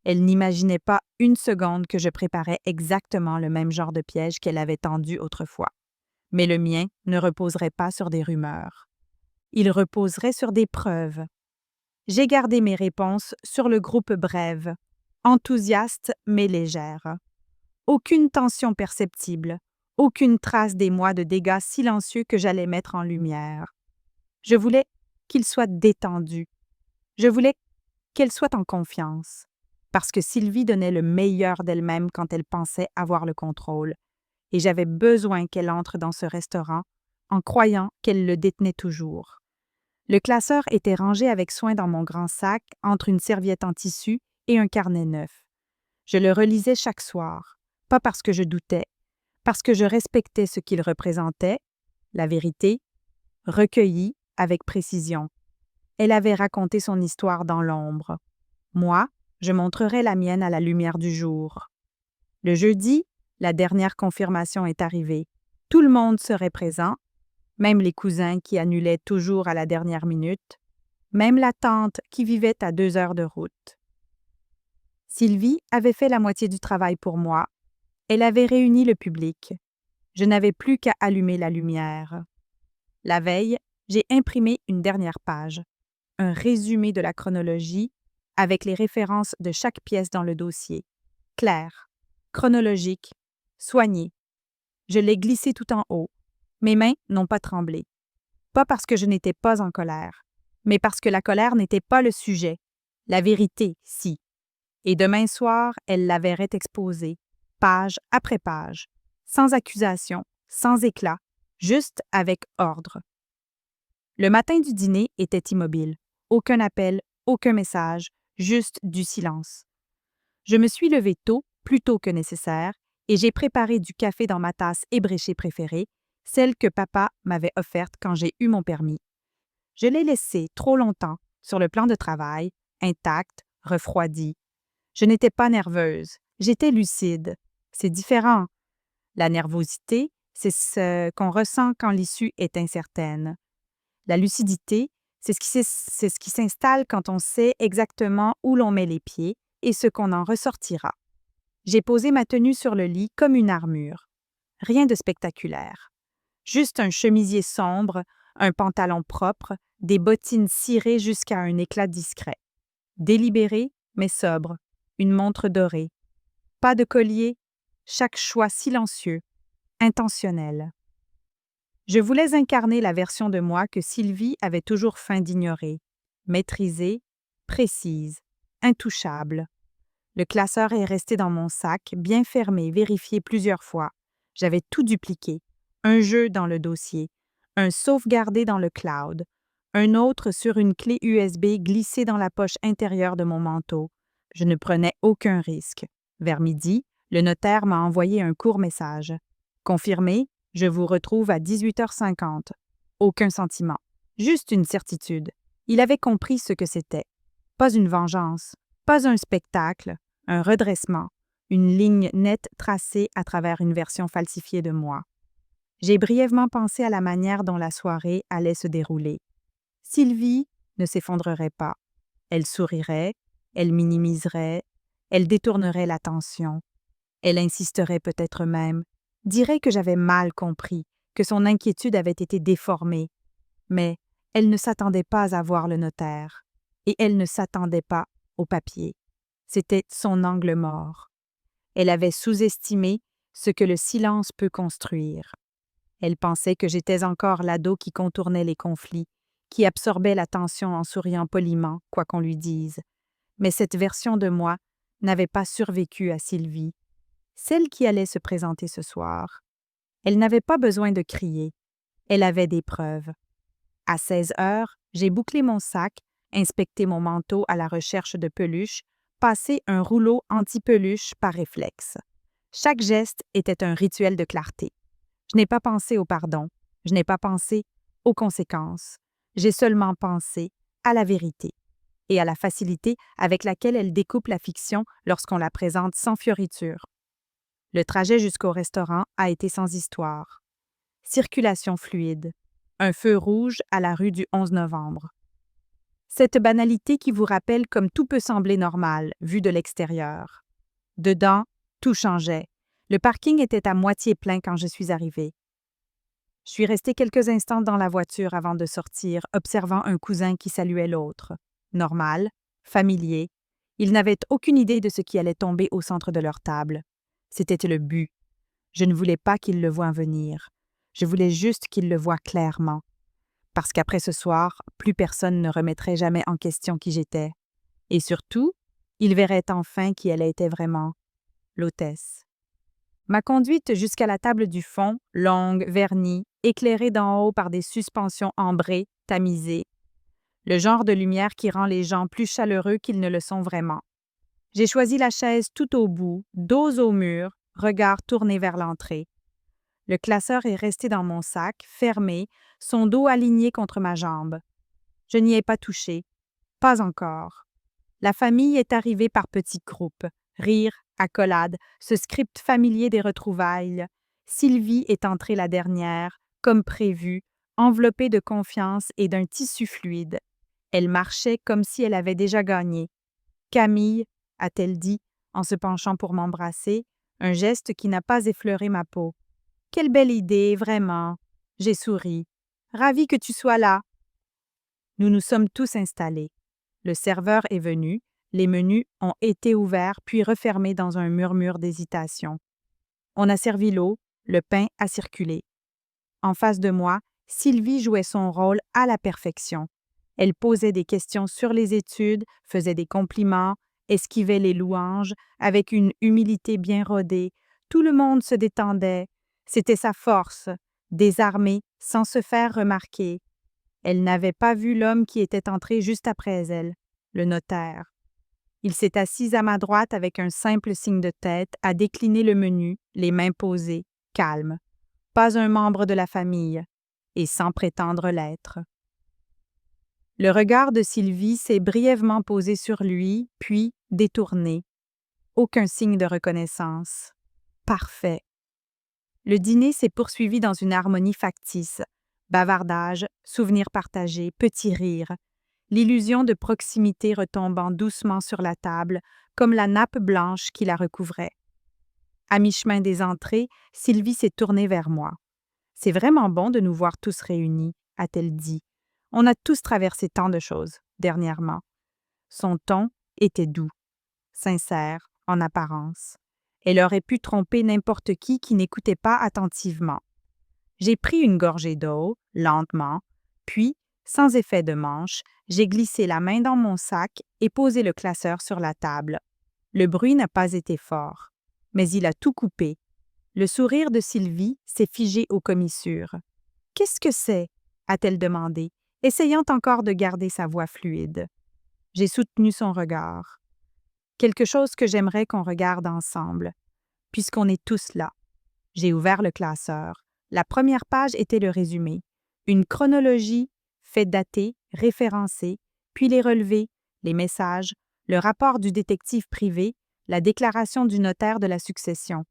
Elle n'imaginait pas une seconde que je préparais exactement le même genre de piège qu'elle avait tendu autrefois. Mais le mien ne reposerait pas sur des rumeurs. Il reposerait sur des preuves. J'ai gardé mes réponses sur le groupe brève, enthousiaste mais légère. Aucune tension perceptible, aucune trace des mois de dégâts silencieux que j'allais mettre en lumière. Je voulais qu'il soit détendu. Je voulais qu'elle soit en confiance, parce que Sylvie donnait le meilleur d'elle-même quand elle pensait avoir le contrôle, et j'avais besoin qu'elle entre dans ce restaurant en croyant qu'elle le détenait toujours. Le classeur était rangé avec soin dans mon grand sac entre une serviette en tissu et un carnet neuf. Je le relisais chaque soir, pas parce que je doutais, parce que je respectais ce qu'il représentait, la vérité, recueillie avec précision. Elle avait raconté son histoire dans l'ombre. Moi, je montrerais la mienne à la lumière du jour. Le jeudi, la dernière confirmation est arrivée. Tout le monde serait présent, même les cousins qui annulaient toujours à la dernière minute, même la tante qui vivait à 2 heures de route. Sylvie avait fait la moitié du travail pour moi. Elle avait réuni le public. Je n'avais plus qu'à allumer la lumière. La veille, j'ai imprimé une dernière page, un résumé de la chronologie avec les références de chaque pièce dans le dossier. Clair, chronologique, soigné. Je l'ai glissé tout en haut. Mes mains n'ont pas tremblé. Pas parce que je n'étais pas en colère, mais parce que la colère n'était pas le sujet. La vérité, si. Et demain soir, elle la verrait exposée, page après page, sans accusation, sans éclat, juste avec ordre. Le matin du dîner était immobile. Aucun appel, aucun message, juste du silence. Je me suis levée tôt, plus tôt que nécessaire, et j'ai préparé du café dans ma tasse ébréchée préférée, celle que papa m'avait offerte quand j'ai eu mon permis. Je l'ai laissée trop longtemps sur le plan de travail, intacte, refroidie. Je n'étais pas nerveuse, j'étais lucide. C'est différent. La nervosité, c'est ce qu'on ressent quand l'issue est incertaine. La lucidité, c'est ce qui s'installe quand on sait exactement où l'on met les pieds et ce qu'on en ressortira. J'ai posé ma tenue sur le lit comme une armure. Rien de spectaculaire. Juste un chemisier sombre, un pantalon propre, des bottines cirées jusqu'à un éclat discret. Délibéré, mais sobre. Une montre dorée. Pas de collier, chaque choix silencieux, intentionnel. Je voulais incarner la version de moi que Sylvie avait toujours feint d'ignorer, maîtrisée, précise, intouchable. Le classeur est resté dans mon sac, bien fermé, vérifié plusieurs fois. J'avais tout dupliqué. Un jeu dans le dossier, un sauvegardé dans le cloud, un autre sur une clé USB glissée dans la poche intérieure de mon manteau. Je ne prenais aucun risque. Vers midi, le notaire m'a envoyé un court message. Confirmé, je vous retrouve à 18h50. Aucun sentiment, juste une certitude. Il avait compris ce que c'était. Pas une vengeance, pas un spectacle, un redressement, une ligne nette tracée à travers une version falsifiée de moi. J'ai brièvement pensé à la manière dont la soirée allait se dérouler. Sylvie ne s'effondrerait pas. Elle sourirait, elle minimiserait, elle détournerait l'attention. Elle insisterait peut-être même, dirait que j'avais mal compris, que son inquiétude avait été déformée. Mais elle ne s'attendait pas à voir le notaire, et elle ne s'attendait pas au papier. C'était son angle mort. Elle avait sous-estimé ce que le silence peut construire. Elle pensait que j'étais encore l'ado qui contournait les conflits, qui absorbait l'attention en souriant poliment, quoi qu'on lui dise. Mais cette version de moi n'avait pas survécu à Sylvie, celle qui allait se présenter ce soir. Elle n'avait pas besoin de crier. Elle avait des preuves. À 16 heures, j'ai bouclé mon sac, inspecté mon manteau à la recherche de peluches, passé un rouleau anti-peluche par réflexe. Chaque geste était un rituel de clarté. Je n'ai pas pensé au pardon, je n'ai pas pensé aux conséquences. J'ai seulement pensé à la vérité et à la facilité avec laquelle elle découpe la fiction lorsqu'on la présente sans fioriture. Le trajet jusqu'au restaurant a été sans histoire. Circulation fluide. Un feu rouge à la rue du 11 novembre. Cette banalité qui vous rappelle comme tout peut sembler normal, vu de l'extérieur. Dedans, tout changeait. Le parking était à moitié plein quand je suis arrivée. Je suis restée quelques instants dans la voiture avant de sortir, observant un cousin qui saluait l'autre. Normal, familier. Ils n'avaient aucune idée de ce qui allait tomber au centre de leur table. C'était le but. Je ne voulais pas qu'ils le voient venir. Je voulais juste qu'ils le voient clairement. Parce qu'après ce soir, plus personne ne remettrait jamais en question qui j'étais. Et surtout, ils verraient enfin qui elle était vraiment, l'hôtesse. Ma conduite jusqu'à la table du fond, longue, vernie, éclairée d'en haut par des suspensions ambrées, tamisées. Le genre de lumière qui rend les gens plus chaleureux qu'ils ne le sont vraiment. J'ai choisi la chaise tout au bout, dos au mur, regard tourné vers l'entrée. Le classeur est resté dans mon sac, fermé, son dos aligné contre ma jambe. Je n'y ai pas touché. Pas encore. La famille est arrivée par petits groupes. Rire, accolade, ce script familier des retrouvailles. Sylvie est entrée la dernière, comme prévu, enveloppée de confiance et d'un tissu fluide. Elle marchait comme si elle avait déjà gagné. Camille, a-t-elle dit, en se penchant pour m'embrasser, un geste qui n'a pas effleuré ma peau. Quelle belle idée, vraiment. J'ai souri. Ravie que tu sois là. Nous nous sommes tous installés. Le serveur est venu, les menus ont été ouverts puis refermés dans un murmure d'hésitation. On a servi l'eau, le pain a circulé. En face de moi, Sylvie jouait son rôle à la perfection. Elle posait des questions sur les études, faisait des compliments, esquivait les louanges, avec une humilité bien rodée. Tout le monde se détendait. C'était sa force, désarmée, sans se faire remarquer. Elle n'avait pas vu l'homme qui était entré juste après elle, le notaire. Il s'est assis à ma droite avec un simple signe de tête, à décliner le menu, les mains posées, calme. Pas un membre de la famille, et sans prétendre l'être. Le regard de Sylvie s'est brièvement posé sur lui, puis détourné. Aucun signe de reconnaissance. Parfait. Le dîner s'est poursuivi dans une harmonie factice. Bavardage, souvenirs partagés, petits rires. L'illusion de proximité retombant doucement sur la table, comme la nappe blanche qui la recouvrait. À mi-chemin des entrées, Sylvie s'est tournée vers moi. « C'est vraiment bon de nous voir tous réunis », a-t-elle dit. « On a tous traversé tant de choses, dernièrement. » Son ton était doux, sincère, en apparence. Elle aurait pu tromper n'importe qui n'écoutait pas attentivement. J'ai pris une gorgée d'eau, lentement, puis, sans effet de manche, j'ai glissé la main dans mon sac et posé le classeur sur la table. Le bruit n'a pas été fort, mais il a tout coupé. Le sourire de Sylvie s'est figé aux commissures. « Qu'est-ce que c'est ?» a-t-elle demandé, essayant encore de garder sa voix fluide. J'ai soutenu son regard. « Quelque chose que j'aimerais qu'on regarde ensemble, puisqu'on est tous là. » J'ai ouvert le classeur. La première page était le résumé. Une chronologie, faits datés, référencés, puis les relevés, les messages, le rapport du détective privé, la déclaration du notaire de la succession.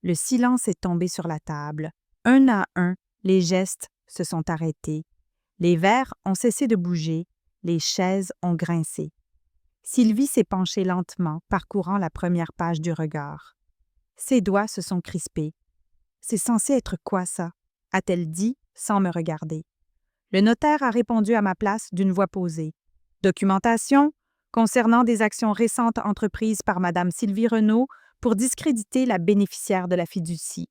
Le silence est tombé sur la table. Un à un, les gestes se sont arrêtés. Les verres ont cessé de bouger, les chaises ont grincé. Sylvie s'est penchée lentement, parcourant la première page du regard. Ses doigts se sont crispés. « C'est censé être quoi, ça ?» a-t-elle dit, sans me regarder. Le notaire a répondu à ma place d'une voix posée. « Documentation concernant des actions récentes entreprises par Mme Sylvie Renaud pour discréditer la bénéficiaire de la fiducie. »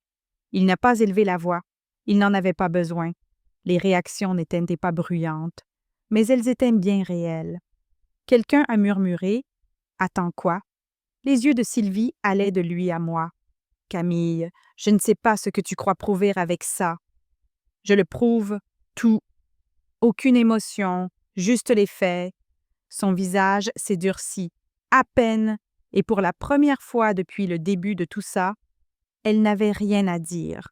Il n'a pas élevé la voix. Il n'en avait pas besoin. Les réactions n'étaient pas bruyantes, mais elles étaient bien réelles. Quelqu'un a murmuré « Attends quoi ?» Les yeux de Sylvie allaient de lui à moi. « Camille, je ne sais pas ce que tu crois prouver avec ça. » « Je le prouve, tout. Aucune émotion, juste les faits. » Son visage s'est durci, à peine, et pour la première fois depuis le début de tout ça, elle n'avait rien à dire.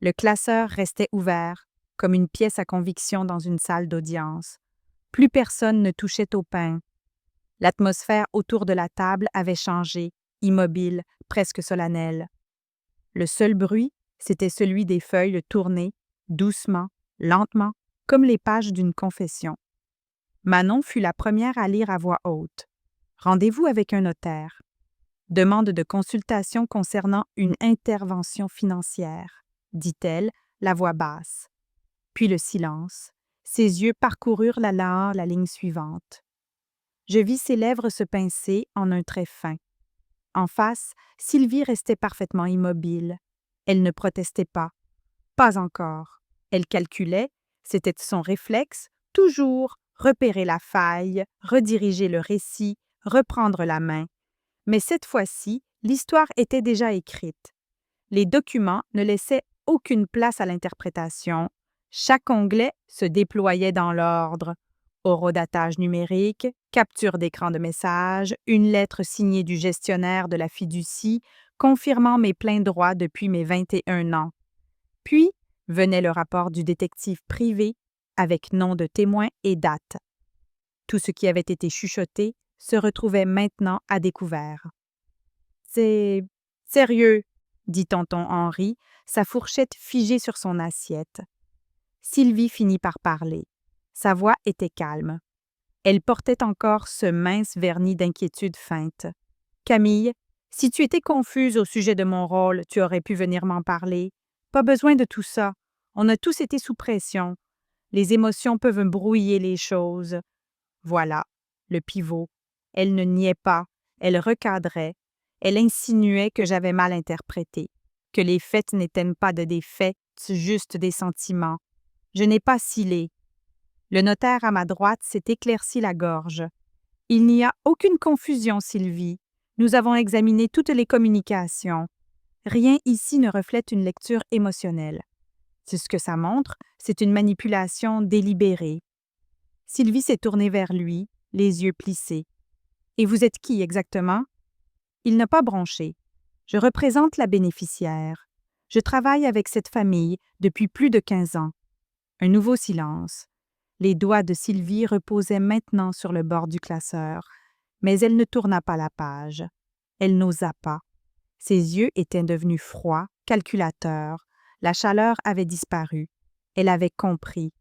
Le classeur restait ouvert, comme une pièce à conviction dans une salle d'audience. Plus personne ne touchait au pain. L'atmosphère autour de la table avait changé, immobile, presque solennelle. Le seul bruit, c'était celui des feuilles tournées, doucement, lentement, comme les pages d'une confession. Manon fut la première à lire à voix haute. Rendez-vous avec un notaire. Demande de consultation concernant une intervention financière, dit-elle, la voix basse. Puis le silence. Ses yeux parcoururent la ligne suivante. Je vis ses lèvres se pincer en un trait fin. En face, Sylvie restait parfaitement immobile. Elle ne protestait pas. Pas encore. Elle calculait, c'était son réflexe, toujours repérer la faille, rediriger le récit, reprendre la main. Mais cette fois-ci, l'histoire était déjà écrite. Les documents ne laissaient aucune place à l'interprétation. Chaque onglet se déployait dans l'ordre. Horodatage numérique, capture d'écran de message, une lettre signée du gestionnaire de la fiducie confirmant mes pleins droits depuis mes 21 ans. Puis venait le rapport du détective privé avec nom de témoin et date. Tout ce qui avait été chuchoté se retrouvait maintenant à découvert. « C'est sérieux », dit tonton Henri, sa fourchette figée sur son assiette. Sylvie finit par parler. Sa voix était calme. Elle portait encore ce mince vernis d'inquiétude feinte. « Camille, si tu étais confuse au sujet de mon rôle, tu aurais pu venir m'en parler. Pas besoin de tout ça. On a tous été sous pression. Les émotions peuvent brouiller les choses. » Voilà, le pivot. Elle ne niait pas, elle recadrait. Elle insinuait que j'avais mal interprété, que les faits n'étaient pas des faits, juste des sentiments. Je n'ai pas scellé. Le notaire à ma droite s'est éclairci la gorge. « Il n'y a aucune confusion, Sylvie. Nous avons examiné toutes les communications. Rien ici ne reflète une lecture émotionnelle. C'est ce que ça montre, c'est une manipulation délibérée. » Sylvie s'est tournée vers lui, les yeux plissés. « Et vous êtes qui exactement? » Il n'a pas bronché. « Je représente la bénéficiaire. Je travaille avec cette famille depuis plus de 15 ans. » Un nouveau silence. Les doigts de Sylvie reposaient maintenant sur le bord du classeur, mais elle ne tourna pas la page. Elle n'osa pas. Ses yeux étaient devenus froids, calculateurs. La chaleur avait disparu. Elle avait compris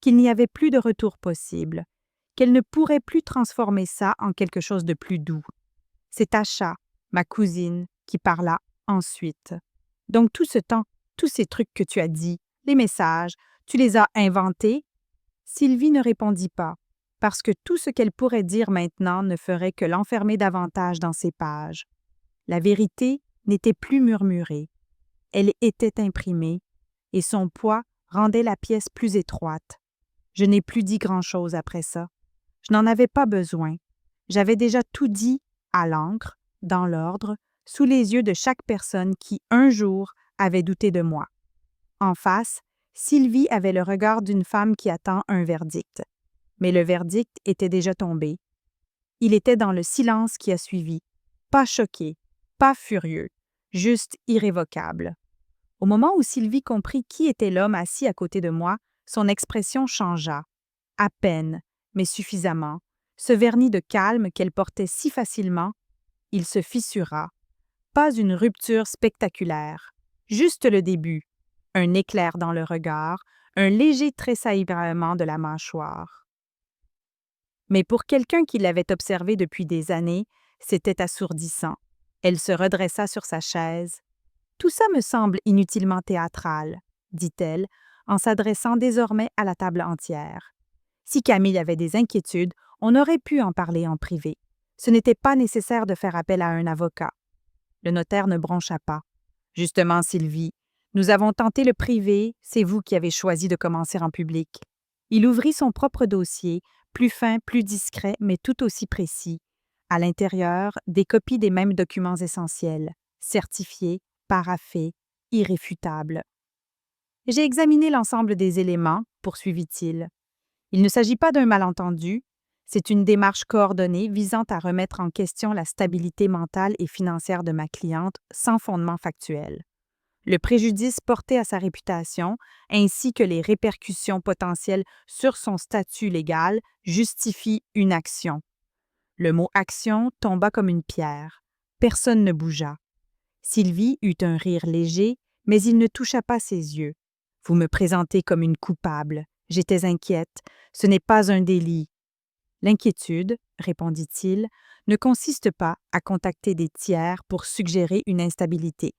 qu'il n'y avait plus de retour possible, qu'elle ne pourrait plus transformer ça en quelque chose de plus doux. C'est Tasha, ma cousine, qui parla ensuite. « Donc tout ce temps, tous ces trucs que tu as dit, les messages, tu les as inventés? » Sylvie ne répondit pas, parce que tout ce qu'elle pourrait dire maintenant ne ferait que l'enfermer davantage dans ses pages. La vérité n'était plus murmurée. Elle était imprimée, et son poids rendait la pièce plus étroite. Je n'ai plus dit grand-chose après ça. Je n'en avais pas besoin. J'avais déjà tout dit à l'encre, dans l'ordre, sous les yeux de chaque personne qui, un jour, avait douté de moi. En face, Sylvie avait le regard d'une femme qui attend un verdict. Mais le verdict était déjà tombé. Il était dans le silence qui a suivi, pas choqué, pas furieux, juste irrévocable. Au moment où Sylvie comprit qui était l'homme assis à côté de moi, son expression changea. À peine, mais suffisamment. Ce vernis de calme qu'elle portait si facilement, il se fissura. Pas une rupture spectaculaire, juste le début. Un éclair dans le regard, un léger tressaillement de la mâchoire. Mais pour quelqu'un qui l'avait observée depuis des années, c'était assourdissant. Elle se redressa sur sa chaise. « Tout ça me semble inutilement théâtral, » dit-elle, en s'adressant désormais à la table entière. Si Camille avait des inquiétudes, on aurait pu en parler en privé. Ce n'était pas nécessaire de faire appel à un avocat. Le notaire ne broncha pas. « Justement, Sylvie, nous avons tenté le privé, c'est vous qui avez choisi de commencer en public. » Il ouvrit son propre dossier, plus fin, plus discret, mais tout aussi précis. À l'intérieur, des copies des mêmes documents essentiels, certifiés, paraphés, irréfutables. « J'ai examiné l'ensemble des éléments, » poursuivit-il. « Il ne s'agit pas d'un malentendu, c'est une démarche coordonnée visant à remettre en question la stabilité mentale et financière de ma cliente sans fondement factuel. Le préjudice porté à sa réputation, ainsi que les répercussions potentielles sur son statut légal, justifient une action. » Le mot « action » tomba comme une pierre. Personne ne bougea. Sylvie eut un rire léger, mais il ne toucha pas ses yeux. « Vous me présentez comme une coupable. J'étais inquiète. Ce n'est pas un délit. » « L'inquiétude, » répondit-il, « ne consiste pas à contacter des tiers pour suggérer une instabilité.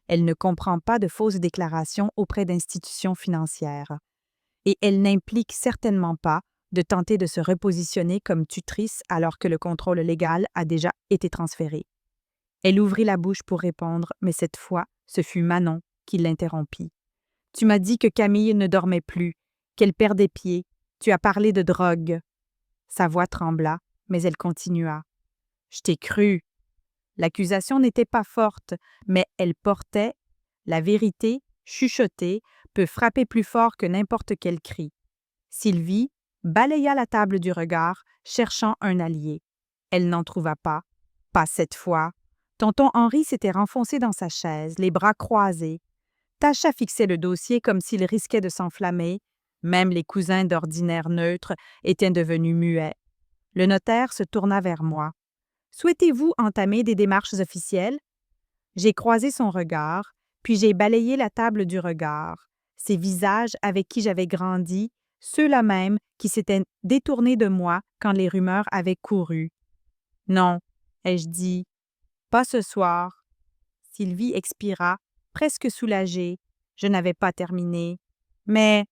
Elle ne comprend pas de fausses déclarations auprès d'institutions financières. Et elle n'implique certainement pas de tenter de se repositionner comme tutrice alors que le contrôle légal a déjà été transféré. » Elle ouvrit la bouche pour répondre, mais cette fois, ce fut Manon qui l'interrompit. « Tu m'as dit que Camille ne dormait plus, qu'elle perdait pied. Tu as parlé de drogue. » Sa voix trembla, mais elle continua. « Je t'ai cru. » L'accusation n'était pas forte, mais elle portait. La vérité, chuchotée, peut frapper plus fort que n'importe quel cri. Sylvie balaya la table du regard, cherchant un allié. Elle n'en trouva pas. Pas cette fois. Tonton Henri s'était renfoncé dans sa chaise, les bras croisés. Tacha fixait le dossier comme s'il risquait de s'enflammer. Même les cousins d'ordinaire neutres étaient devenus muets. Le notaire se tourna vers moi. « Souhaitez-vous entamer des démarches officielles? » J'ai croisé son regard, puis j'ai balayé la table du regard. Ces visages avec qui j'avais grandi, ceux-là même qui s'étaient détournés de moi quand les rumeurs avaient couru. « Non, » ai-je dit. « Pas ce soir. » Sylvie expira, presque soulagée. Je n'avais pas terminé. « Mais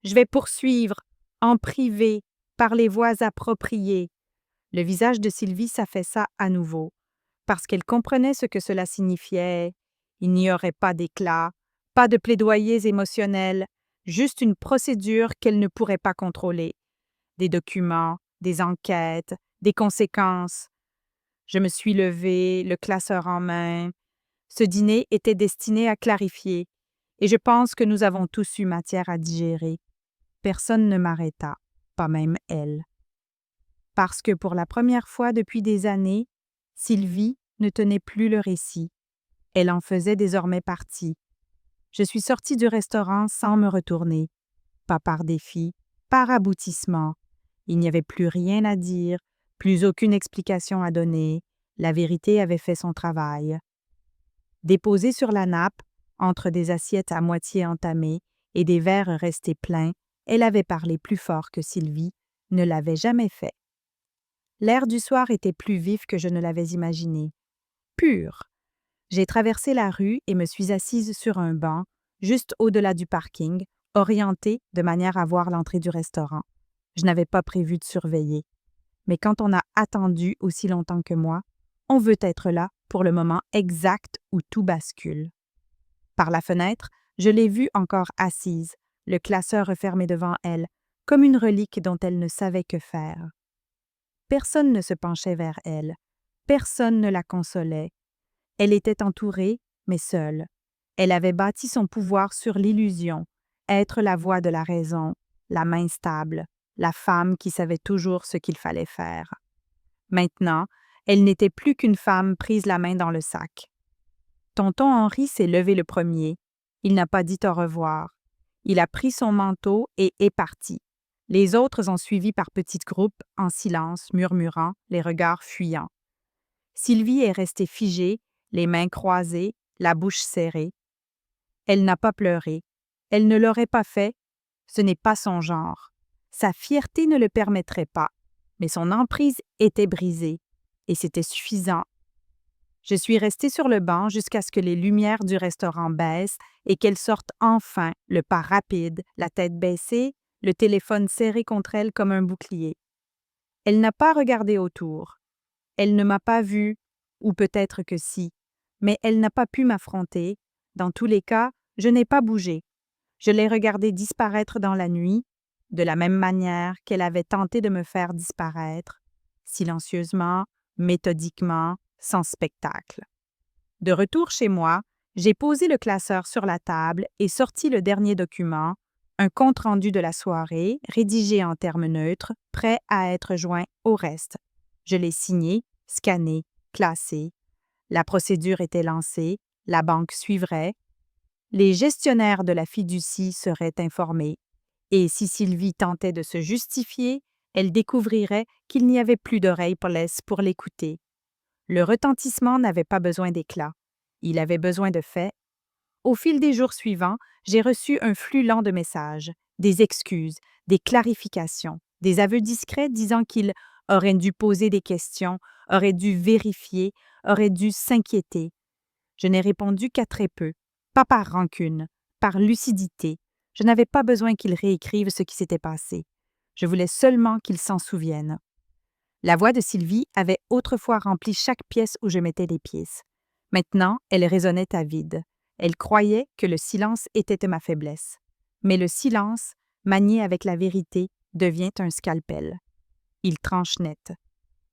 je vais poursuivre, en privé, par les voies appropriées. » Le visage de Sylvie s'affaissa à nouveau, parce qu'elle comprenait ce que cela signifiait. Il n'y aurait pas d'éclat, pas de plaidoyers émotionnels, juste une procédure qu'elle ne pourrait pas contrôler. Des documents, des enquêtes, des conséquences. Je me suis levée, le classeur en main. Ce dîner était destiné à clarifier, et je pense que nous avons tous eu matière à digérer. Personne ne m'arrêta, pas même elle. Parce que pour la première fois depuis des années, Sylvie ne tenait plus le récit. Elle en faisait désormais partie. Je suis sortie du restaurant sans me retourner. Pas par défi, par aboutissement. Il n'y avait plus rien à dire, plus aucune explication à donner. La vérité avait fait son travail. Déposée sur la nappe, entre des assiettes à moitié entamées et des verres restés pleins, elle avait parlé plus fort que Sylvie ne l'avait jamais fait. L'air du soir était plus vif que je ne l'avais imaginé. Pur. J'ai traversé la rue et me suis assise sur un banc, juste au-delà du parking, orientée de manière à voir l'entrée du restaurant. Je n'avais pas prévu de surveiller. Mais quand on a attendu aussi longtemps que moi, on veut être là pour le moment exact où tout bascule. Par la fenêtre, je l'ai vue encore assise, le classeur refermé devant elle, comme une relique dont elle ne savait que faire. Personne ne se penchait vers elle, personne ne la consolait. Elle était entourée, mais seule. Elle avait bâti son pouvoir sur l'illusion, être la voix de la raison, la main stable, la femme qui savait toujours ce qu'il fallait faire. Maintenant, elle n'était plus qu'une femme prise la main dans le sac. Tonton Henri s'est levé le premier. Il n'a pas dit au revoir. Il a pris son manteau et est parti. Les autres ont suivi par petits groupes, en silence, murmurant, les regards fuyants. Sylvie est restée figée, les mains croisées, la bouche serrée. Elle n'a pas pleuré. Elle ne l'aurait pas fait. Ce n'est pas son genre. Sa fierté ne le permettrait pas. Mais son emprise était brisée. Et c'était suffisant. Je suis restée sur le banc jusqu'à ce que les lumières du restaurant baissent et qu'elle sorte enfin, le pas rapide, la tête baissée, le téléphone serré contre elle comme un bouclier. Elle n'a pas regardé autour. Elle ne m'a pas vue, ou peut-être que si, mais elle n'a pas pu m'affronter. Dans tous les cas, je n'ai pas bougé. Je l'ai regardée disparaître dans la nuit, de la même manière qu'elle avait tenté de me faire disparaître, silencieusement, méthodiquement, sans spectacle. De retour chez moi, j'ai posé le classeur sur la table et sorti le dernier document, un compte-rendu de la soirée, rédigé en termes neutres, prêt à être joint au reste. Je l'ai signé, scanné, classé. La procédure était lancée, la banque suivrait. Les gestionnaires de la fiducie seraient informés. Et si Sylvie tentait de se justifier, elle découvrirait qu'il n'y avait plus d'oreilles pour l'écouter. Le retentissement n'avait pas besoin d'éclat. Il avait besoin de faits. Au fil des jours suivants, j'ai reçu un flux lent de messages, des excuses, des clarifications, des aveux discrets disant qu'il aurait dû poser des questions, aurait dû vérifier, aurait dû s'inquiéter. Je n'ai répondu qu'à très peu, pas par rancune, par lucidité. Je n'avais pas besoin qu'il réécrive ce qui s'était passé. Je voulais seulement qu'il s'en souvienne. La voix de Sylvie avait autrefois rempli chaque pièce où je mettais les pièces. Maintenant, elle résonnait à vide. Elle croyait que le silence était ma faiblesse. Mais le silence, manié avec la vérité, devient un scalpel. Il tranche net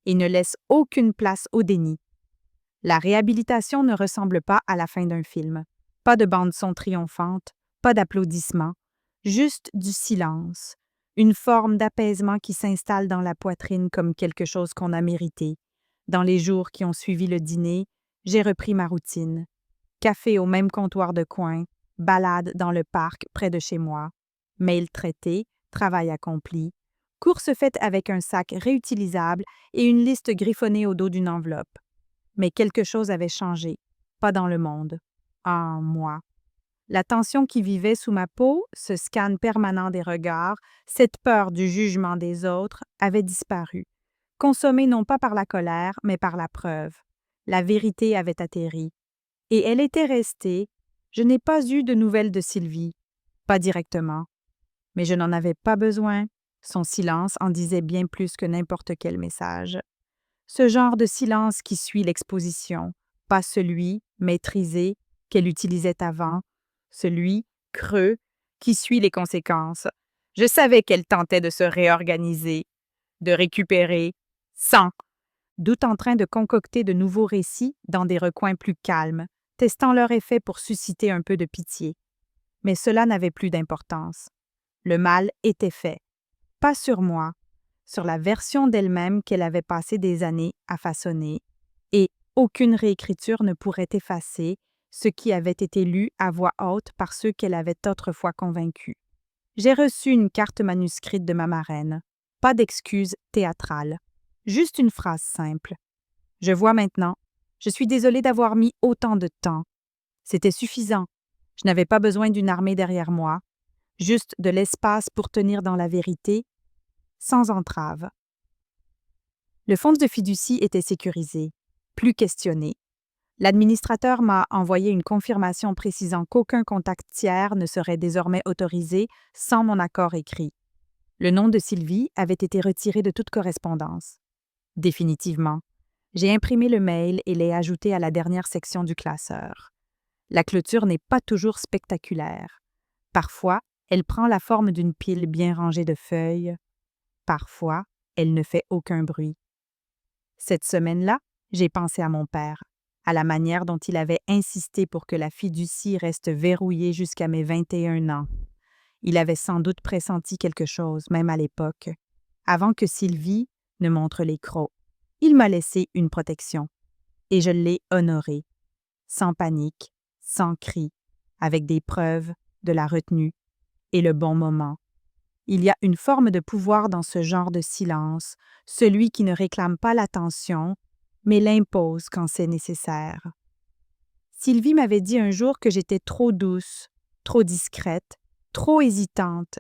et ne laisse aucune place au déni. La réhabilitation ne ressemble pas à la fin d'un film. Pas de bande-son triomphante, pas d'applaudissements, juste du silence. Une forme d'apaisement qui s'installe dans la poitrine comme quelque chose qu'on a mérité. Dans les jours qui ont suivi le dîner, j'ai repris ma routine. Café au même comptoir de coin, balade dans le parc près de chez moi, mail traité, travail accompli, course faite avec un sac réutilisable et une liste griffonnée au dos d'une enveloppe. Mais quelque chose avait changé, pas dans le monde, en moi. La tension qui vivait sous ma peau, ce scan permanent des regards, cette peur du jugement des autres avait disparu, consommée non pas par la colère, mais par la preuve. La vérité avait atterri. Et elle était restée. Je n'ai pas eu de nouvelles de Sylvie, pas directement. Mais je n'en avais pas besoin. Son silence en disait bien plus que n'importe quel message. Ce genre de silence qui suit l'exposition, pas celui, maîtrisé, qu'elle utilisait avant, celui, creux, qui suit les conséquences. Je savais qu'elle tentait de se réorganiser, de récupérer, sans, doute en train de concocter de nouveaux récits dans des recoins plus calmes, testant leur effet pour susciter un peu de pitié. Mais cela n'avait plus d'importance. Le mal était fait. Pas sur moi, sur la version d'elle-même qu'elle avait passé des années à façonner, et aucune réécriture ne pourrait effacer ce qui avait été lu à voix haute par ceux qu'elle avait autrefois convaincus. J'ai reçu une carte manuscrite de ma marraine, pas d'excuses théâtrales, juste une phrase simple. Je vois maintenant, je suis désolée d'avoir mis autant de temps. C'était suffisant. Je n'avais pas besoin d'une armée derrière moi, juste de l'espace pour tenir dans la vérité, sans entrave. Le fonds de fiducie était sécurisé, plus questionné. L'administrateur m'a envoyé une confirmation précisant qu'aucun contact tiers ne serait désormais autorisé sans mon accord écrit. Le nom de Sylvie avait été retiré de toute correspondance. Définitivement. J'ai imprimé le mail et l'ai ajouté à la dernière section du classeur. La clôture n'est pas toujours spectaculaire. Parfois, elle prend la forme d'une pile bien rangée de feuilles. Parfois, elle ne fait aucun bruit. Cette semaine-là, j'ai pensé à mon père, à la manière dont il avait insisté pour que la fiducie reste verrouillée jusqu'à mes 21 ans. Il avait sans doute pressenti quelque chose, même à l'époque. Avant que Sylvie ne montre les crocs, il m'a laissé une protection. Et je l'ai honorée, sans panique, sans cri, avec des preuves, de la retenue et le bon moment. Il y a une forme de pouvoir dans ce genre de silence, celui qui ne réclame pas l'attention, mais l'impose quand c'est nécessaire. Sylvie m'avait dit un jour que j'étais trop douce, trop discrète, trop hésitante.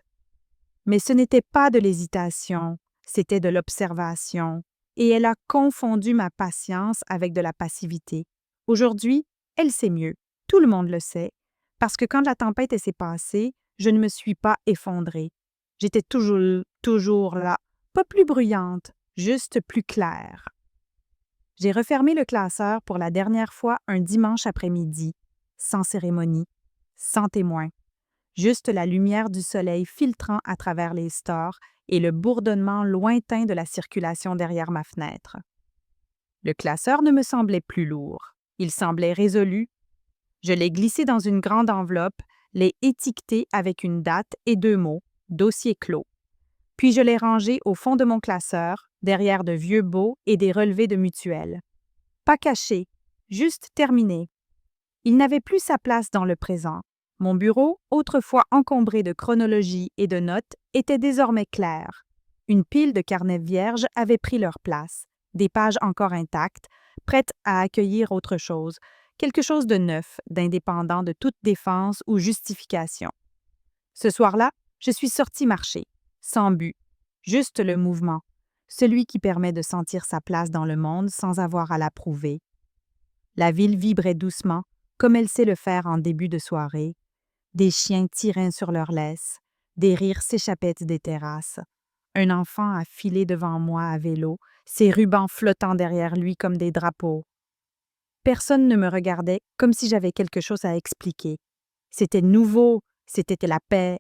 Mais ce n'était pas de l'hésitation, c'était de l'observation, et elle a confondu ma patience avec de la passivité. Aujourd'hui, elle sait mieux, tout le monde le sait, parce que quand la tempête s'est passée, je ne me suis pas effondrée. J'étais toujours là, pas plus bruyante, juste plus claire. J'ai refermé le classeur pour la dernière fois un dimanche après-midi, sans cérémonie, sans témoin. Juste la lumière du soleil filtrant à travers les stores et le bourdonnement lointain de la circulation derrière ma fenêtre. Le classeur ne me semblait plus lourd. Il semblait résolu. Je l'ai glissé dans une grande enveloppe, l'ai étiqueté avec une date et 2 mots, dossier clos. Puis je l'ai rangé au fond de mon classeur, derrière de vieux baux et des relevés de mutuelles. Pas caché, juste terminé. Il n'avait plus sa place dans le présent. Mon bureau, autrefois encombré de chronologie et de notes, était désormais clair. Une pile de carnets vierges avait pris leur place, des pages encore intactes, prêtes à accueillir autre chose, quelque chose de neuf, d'indépendant de toute défense ou justification. Ce soir-là, je suis sortie marcher, sans but, juste le mouvement, celui qui permet de sentir sa place dans le monde sans avoir à la prouver. La ville vibrait doucement, comme elle sait le faire en début de soirée. Des chiens tiraient sur leurs laisses, des rires s'échappaient des terrasses. Un enfant a filé devant moi à vélo, ses rubans flottant derrière lui comme des drapeaux. Personne ne me regardait comme si j'avais quelque chose à expliquer. C'était nouveau, c'était la paix.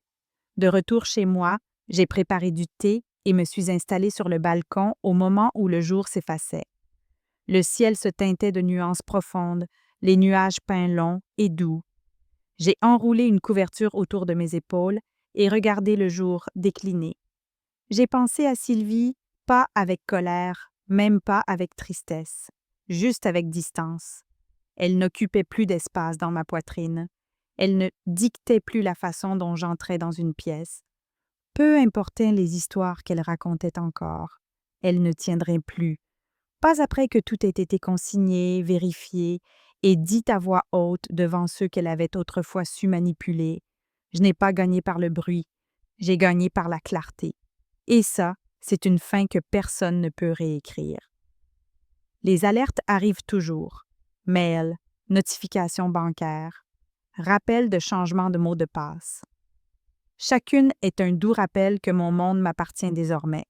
De retour chez moi, j'ai préparé du thé et me suis installée sur le balcon au moment où le jour s'effaçait. Le ciel se teintait de nuances profondes, les nuages peints longs et doux. J'ai enroulé une couverture autour de mes épaules et regardé le jour décliner. J'ai pensé à Sylvie, pas avec colère, même pas avec tristesse, juste avec distance. Elle n'occupait plus d'espace dans ma poitrine. Elle ne dictait plus la façon dont j'entrais dans une pièce. Peu importaient les histoires qu'elle racontait encore. Elle ne tiendrait plus. Pas après que tout ait été consigné, vérifié et dit à voix haute devant ceux qu'elle avait autrefois su manipuler. Je n'ai pas gagné par le bruit, j'ai gagné par la clarté. Et ça, c'est une fin que personne ne peut réécrire. Les alertes arrivent toujours. Mail, notifications bancaires, rappel de changement de mot de passe. Chacune est un doux rappel que mon monde m'appartient désormais.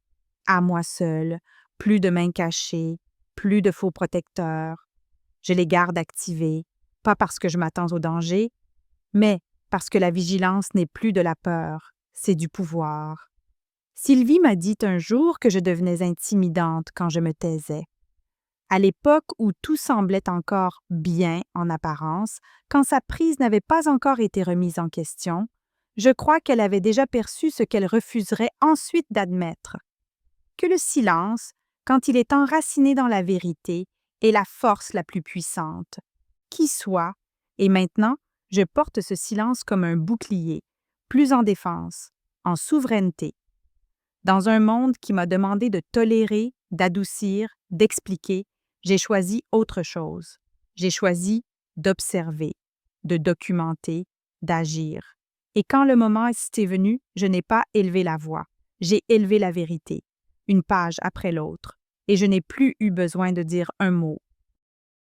À moi seule, plus de mains cachées, plus de faux protecteurs. Je les garde activés, pas parce que je m'attends au danger, mais parce que la vigilance n'est plus de la peur, c'est du pouvoir. Sylvie m'a dit un jour que je devenais intimidante quand je me taisais. À l'époque où tout semblait encore bien en apparence, quand sa prise n'avait pas encore été remise en question, je crois qu'elle avait déjà perçu ce qu'elle refuserait ensuite d'admettre. Que le silence, quand il est enraciné dans la vérité, est la force la plus puissante. Qui soit, et maintenant, je porte ce silence comme un bouclier, plus en défense, en souveraineté. Dans un monde qui m'a demandé de tolérer, d'adoucir, d'expliquer, j'ai choisi autre chose. J'ai choisi d'observer, de documenter, d'agir. Et quand le moment est venu, je n'ai pas élevé la voix, j'ai élevé la vérité, une page après l'autre, et je n'ai plus eu besoin de dire un mot,